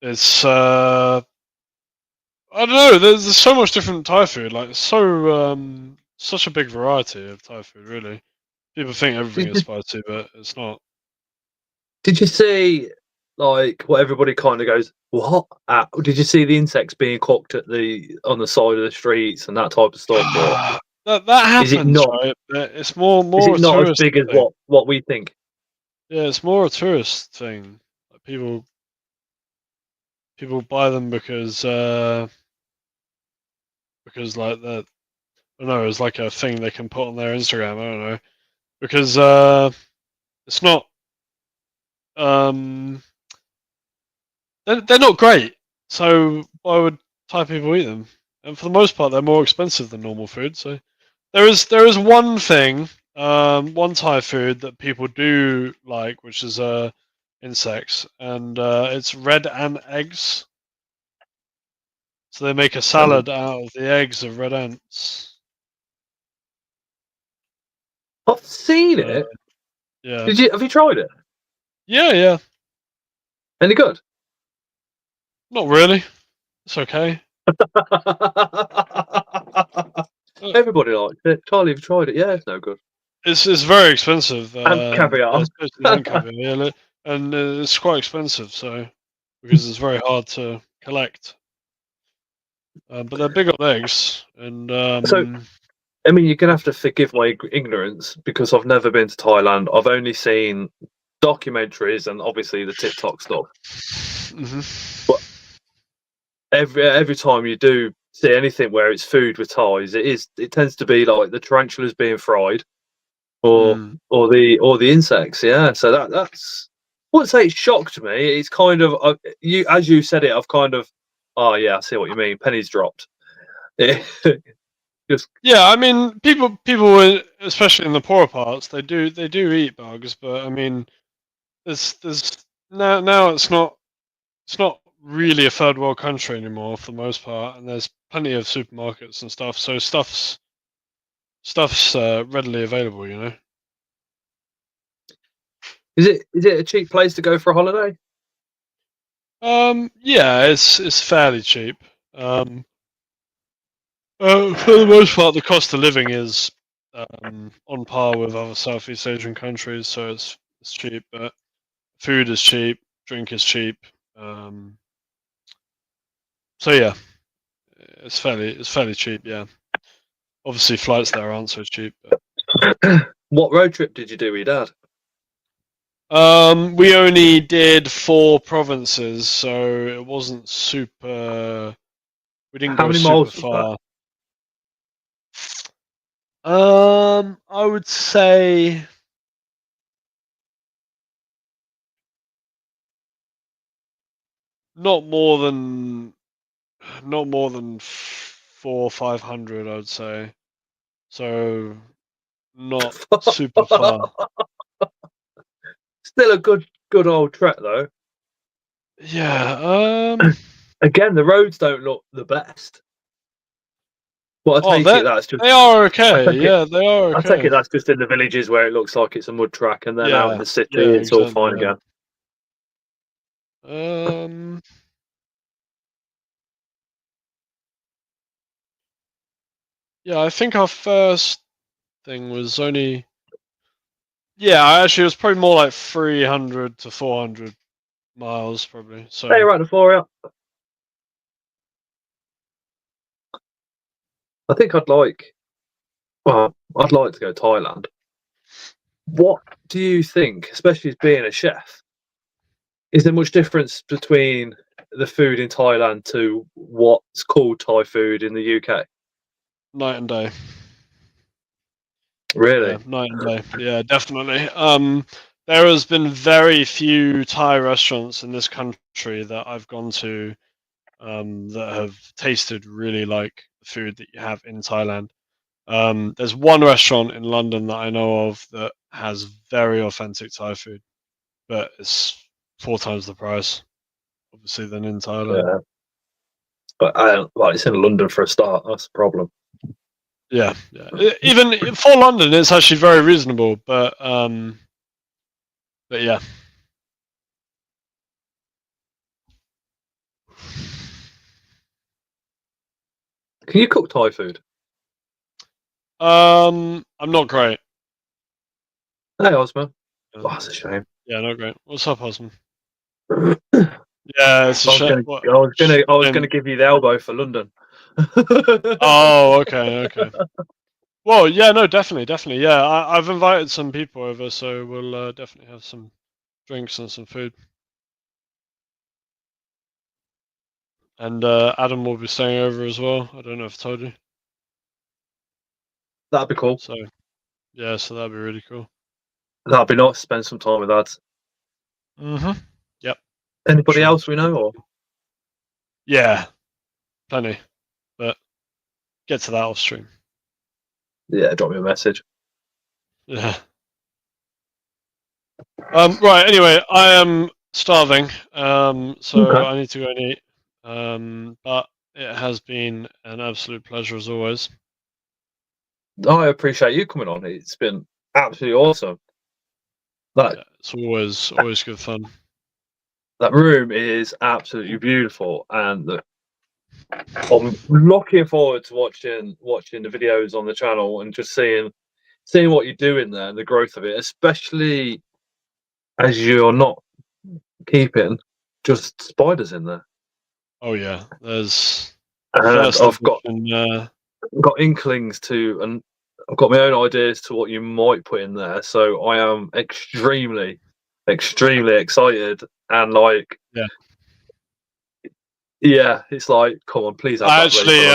It's I don't know. There's so much different Thai food. Like such a big variety of Thai food. Really, people think everything is spicy, but it's not. Did you see like what everybody kind of goes, what? Did you see the insects being cooked on the side of the streets and that type of stuff? Or that is it happens, not? right? But it's more Is it a not as tourist big as thing. what we think? Yeah, it's more a tourist thing. Like people buy them because like that. I don't know. It's like a thing they can put on their Instagram. I don't know. because it's not. Um, they're not great. So why would Thai people eat them? And for the most part, they're more expensive than normal food. So there is one thing, one Thai food that people do like, which is insects, and it's red ant eggs. So they make a salad out of the eggs of red ants. I've seen Uh, it. yeah, Have you tried it? yeah. Any good? Not really. It's okay. Uh, Everybody likes it. Charlie, have you tried it? Yeah, it's no good. it's very expensive. And Yeah, caviar. especially ant caviar. Yeah, and it's quite expensive. So because it's very hard to collect. But they're big on eggs, and So, I mean, you're gonna have to forgive my ignorance because I've never been to Thailand. I've only seen documentaries and obviously the TikTok stuff. mhm. But every time you do see anything where it's food with Thais, it tends to be like the tarantulas being fried or Mm. the insects. Yeah, so that's I wouldn't say it shocked me. It's kind of you as you said it. I've kind of oh yeah, I see what you mean. Pennies dropped. Just Yeah, I mean, people, especially in the poorer parts, they do eat bugs, but I mean, there's now it's not really a third world country anymore for the most part, and there's plenty of supermarkets and stuff, so stuff's readily available, you know. is it a cheap place to go for a holiday? Yeah, it's fairly cheap. Um, for the most part, the cost of living is on par with other Southeast Asian countries, so it's cheap. But food is cheap, drink is cheap. Um, so yeah, it's fairly cheap. Yeah, obviously flights there aren't so cheap. But, What road trip did you do with your dad? we only did 4 provinces, so it wasn't super. We didn't How go many super miles was that? far. I would say not more than not more than 400 or 500, I would say. So not super far. Still a good old trek though. Yeah. Again, the roads don't look the best. But I Oh, take it that that's just they are I okay. take it Yeah, they are I take okay. it that's just in the villages where it looks like it's a mud track, and then out in Yeah. the city Yeah. it's all Exactly. fine Yeah. again. Um. Yeah. I think our first thing was only. Yeah. Actually, it was probably more like 300 to 400 miles, probably. Hey, So right before it. I think I'd like to go to Thailand. What do you think, especially as being a chef? Is there much difference between the food in Thailand to what's called Thai food in the UK? night and day. Yeah, Really? night and day. Yeah, definitely. There has been very few Thai restaurants in this country that I've gone to that have tasted really like the food that you have in Thailand. There's one restaurant in London that I know of that has very authentic Thai food, but it's 4 times the price, obviously, than in Thailand. Yeah. But well, it's in London for a start. That's the problem. Yeah, yeah. Even for London, it's actually very reasonable, but yeah. Can you cook Thai food? I'm not great. Hey, Osman. Oh, Um, that's a shame. yeah, not great. What's up, husband? I Yeah, it's a was shit. gonna, What? I was gonna Shame. give you the elbow for London. Oh, okay, okay. Well, yeah, no, definitely, definitely. Yeah, I've invited some people over, so we'll definitely have some drinks and some food. And Adam will be staying over as well. I don't know if I told you. That'd be cool. So yeah, so that'd be really cool. That'd be nice to spend some time with lads. Yep. Anybody Sure. else we know? Or? Yeah, plenty. But get to that off stream. Yeah, drop me a message. Yeah. Right. Anyway, I am starving. So Okay. I need to go and eat. But it has been an absolute pleasure as always. I appreciate you coming on. It's been absolutely awesome. Yeah, it's always good fun. That room is absolutely beautiful, and I'm looking forward to watching the videos on the channel and just seeing what you're doing there and the growth of it, especially as you're not keeping just spiders in there. Oh yeah, there's And first I've got edition. inklings to, and I've got my own ideas to what you might put in there. So I am extremely excited, and like, yeah, it's like, come on, please have that ready Actually,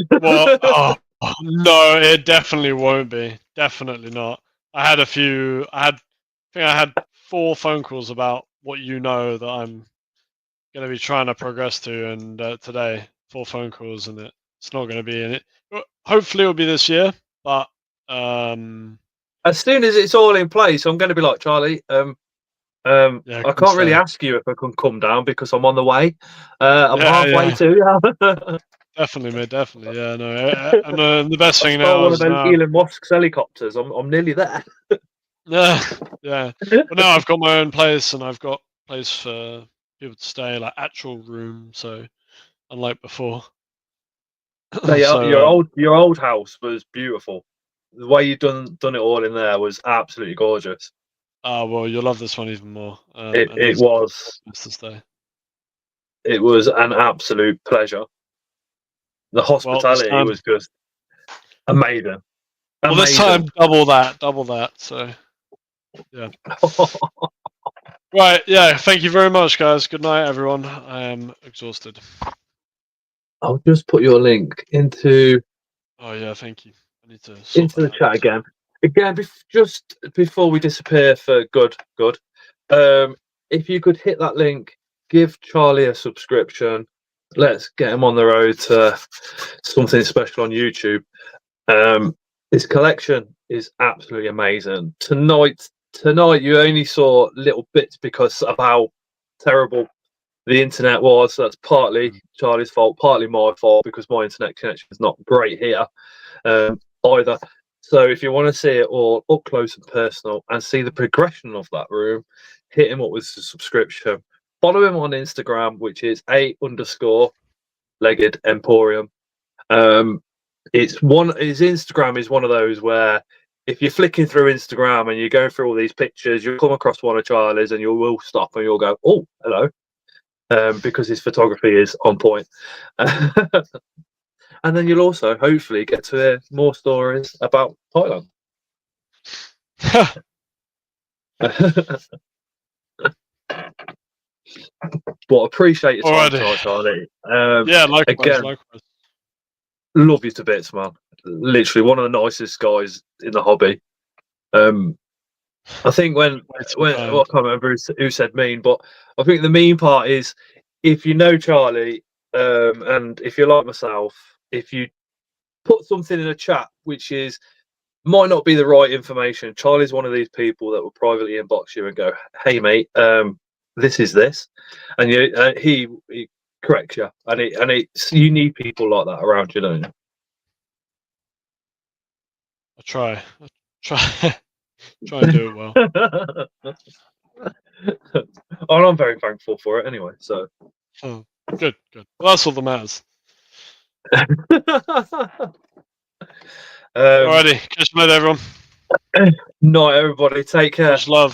for London. well, oh, no, it definitely won't be. Definitely not. I think I had 4 phone calls about what that I'm going to be trying to progress to, and today 4 phone calls, and it's not going to be in it. Hopefully, it'll be this year, but as soon as it's all in place, I'm going to be like, Charlie, yeah, I can't really ask you if I can come down because I'm on the way. I'm halfway to. Definitely, mate. Definitely. Yeah, no. And the best thing I now one of is now. Elon Musk's helicopters. I'm nearly there. Yeah, yeah. But now I've got my own place, and I've got place for people to stay, like actual room. So unlike before. No, So your old house was beautiful. The way you done it all in there was absolutely gorgeous. well, you'll love this one even more. It was to stay. It was an absolute pleasure. The hospitality was just amazing. Well, this time double that. So yeah. Right, yeah. Thank you very much, guys. Good night, everyone. I am exhausted. I'll just put your link into. Oh yeah, thank you. I need to into the chat again. Just before we disappear for good. If you could hit that link, give Charlie a subscription. Let's get him on the road to something special on YouTube. His collection is absolutely amazing. Tonight you only saw little bits because of how terrible the internet was. So that's partly Charlie's fault, partly my fault because my internet connection is not great here either. So if you want to see it all up close and personal and see the progression of that room, hit him up with a subscription. Follow him on Instagram, which is _legged emporium. His Instagram is one of those where if you're flicking through Instagram and you're going through all these pictures, you'll come across one of Charlie's and you will stop and you'll go, oh, hello. Because his photography is on point. And then you'll also hopefully get to hear more stories about Thailand. But appreciate your time tonight, Charlie. Yeah, likewise, again, likewise. Love you to bits, man. Literally one of the nicest guys in the hobby. I think when I can't remember who said mean, but I think the mean part is if you know Charlie, and if you're like myself, if you put something in a chat which might not be the right information, Charlie's one of these people that will privately inbox you and go, "Hey mate, this is this," and he corrects you, and you need people like that around you, don't you? I try and do it well. And I'm very thankful for it anyway. So good. Well, that's all that matters. Alrighty, catch you later, everyone. Night, everybody. Take care. Much love.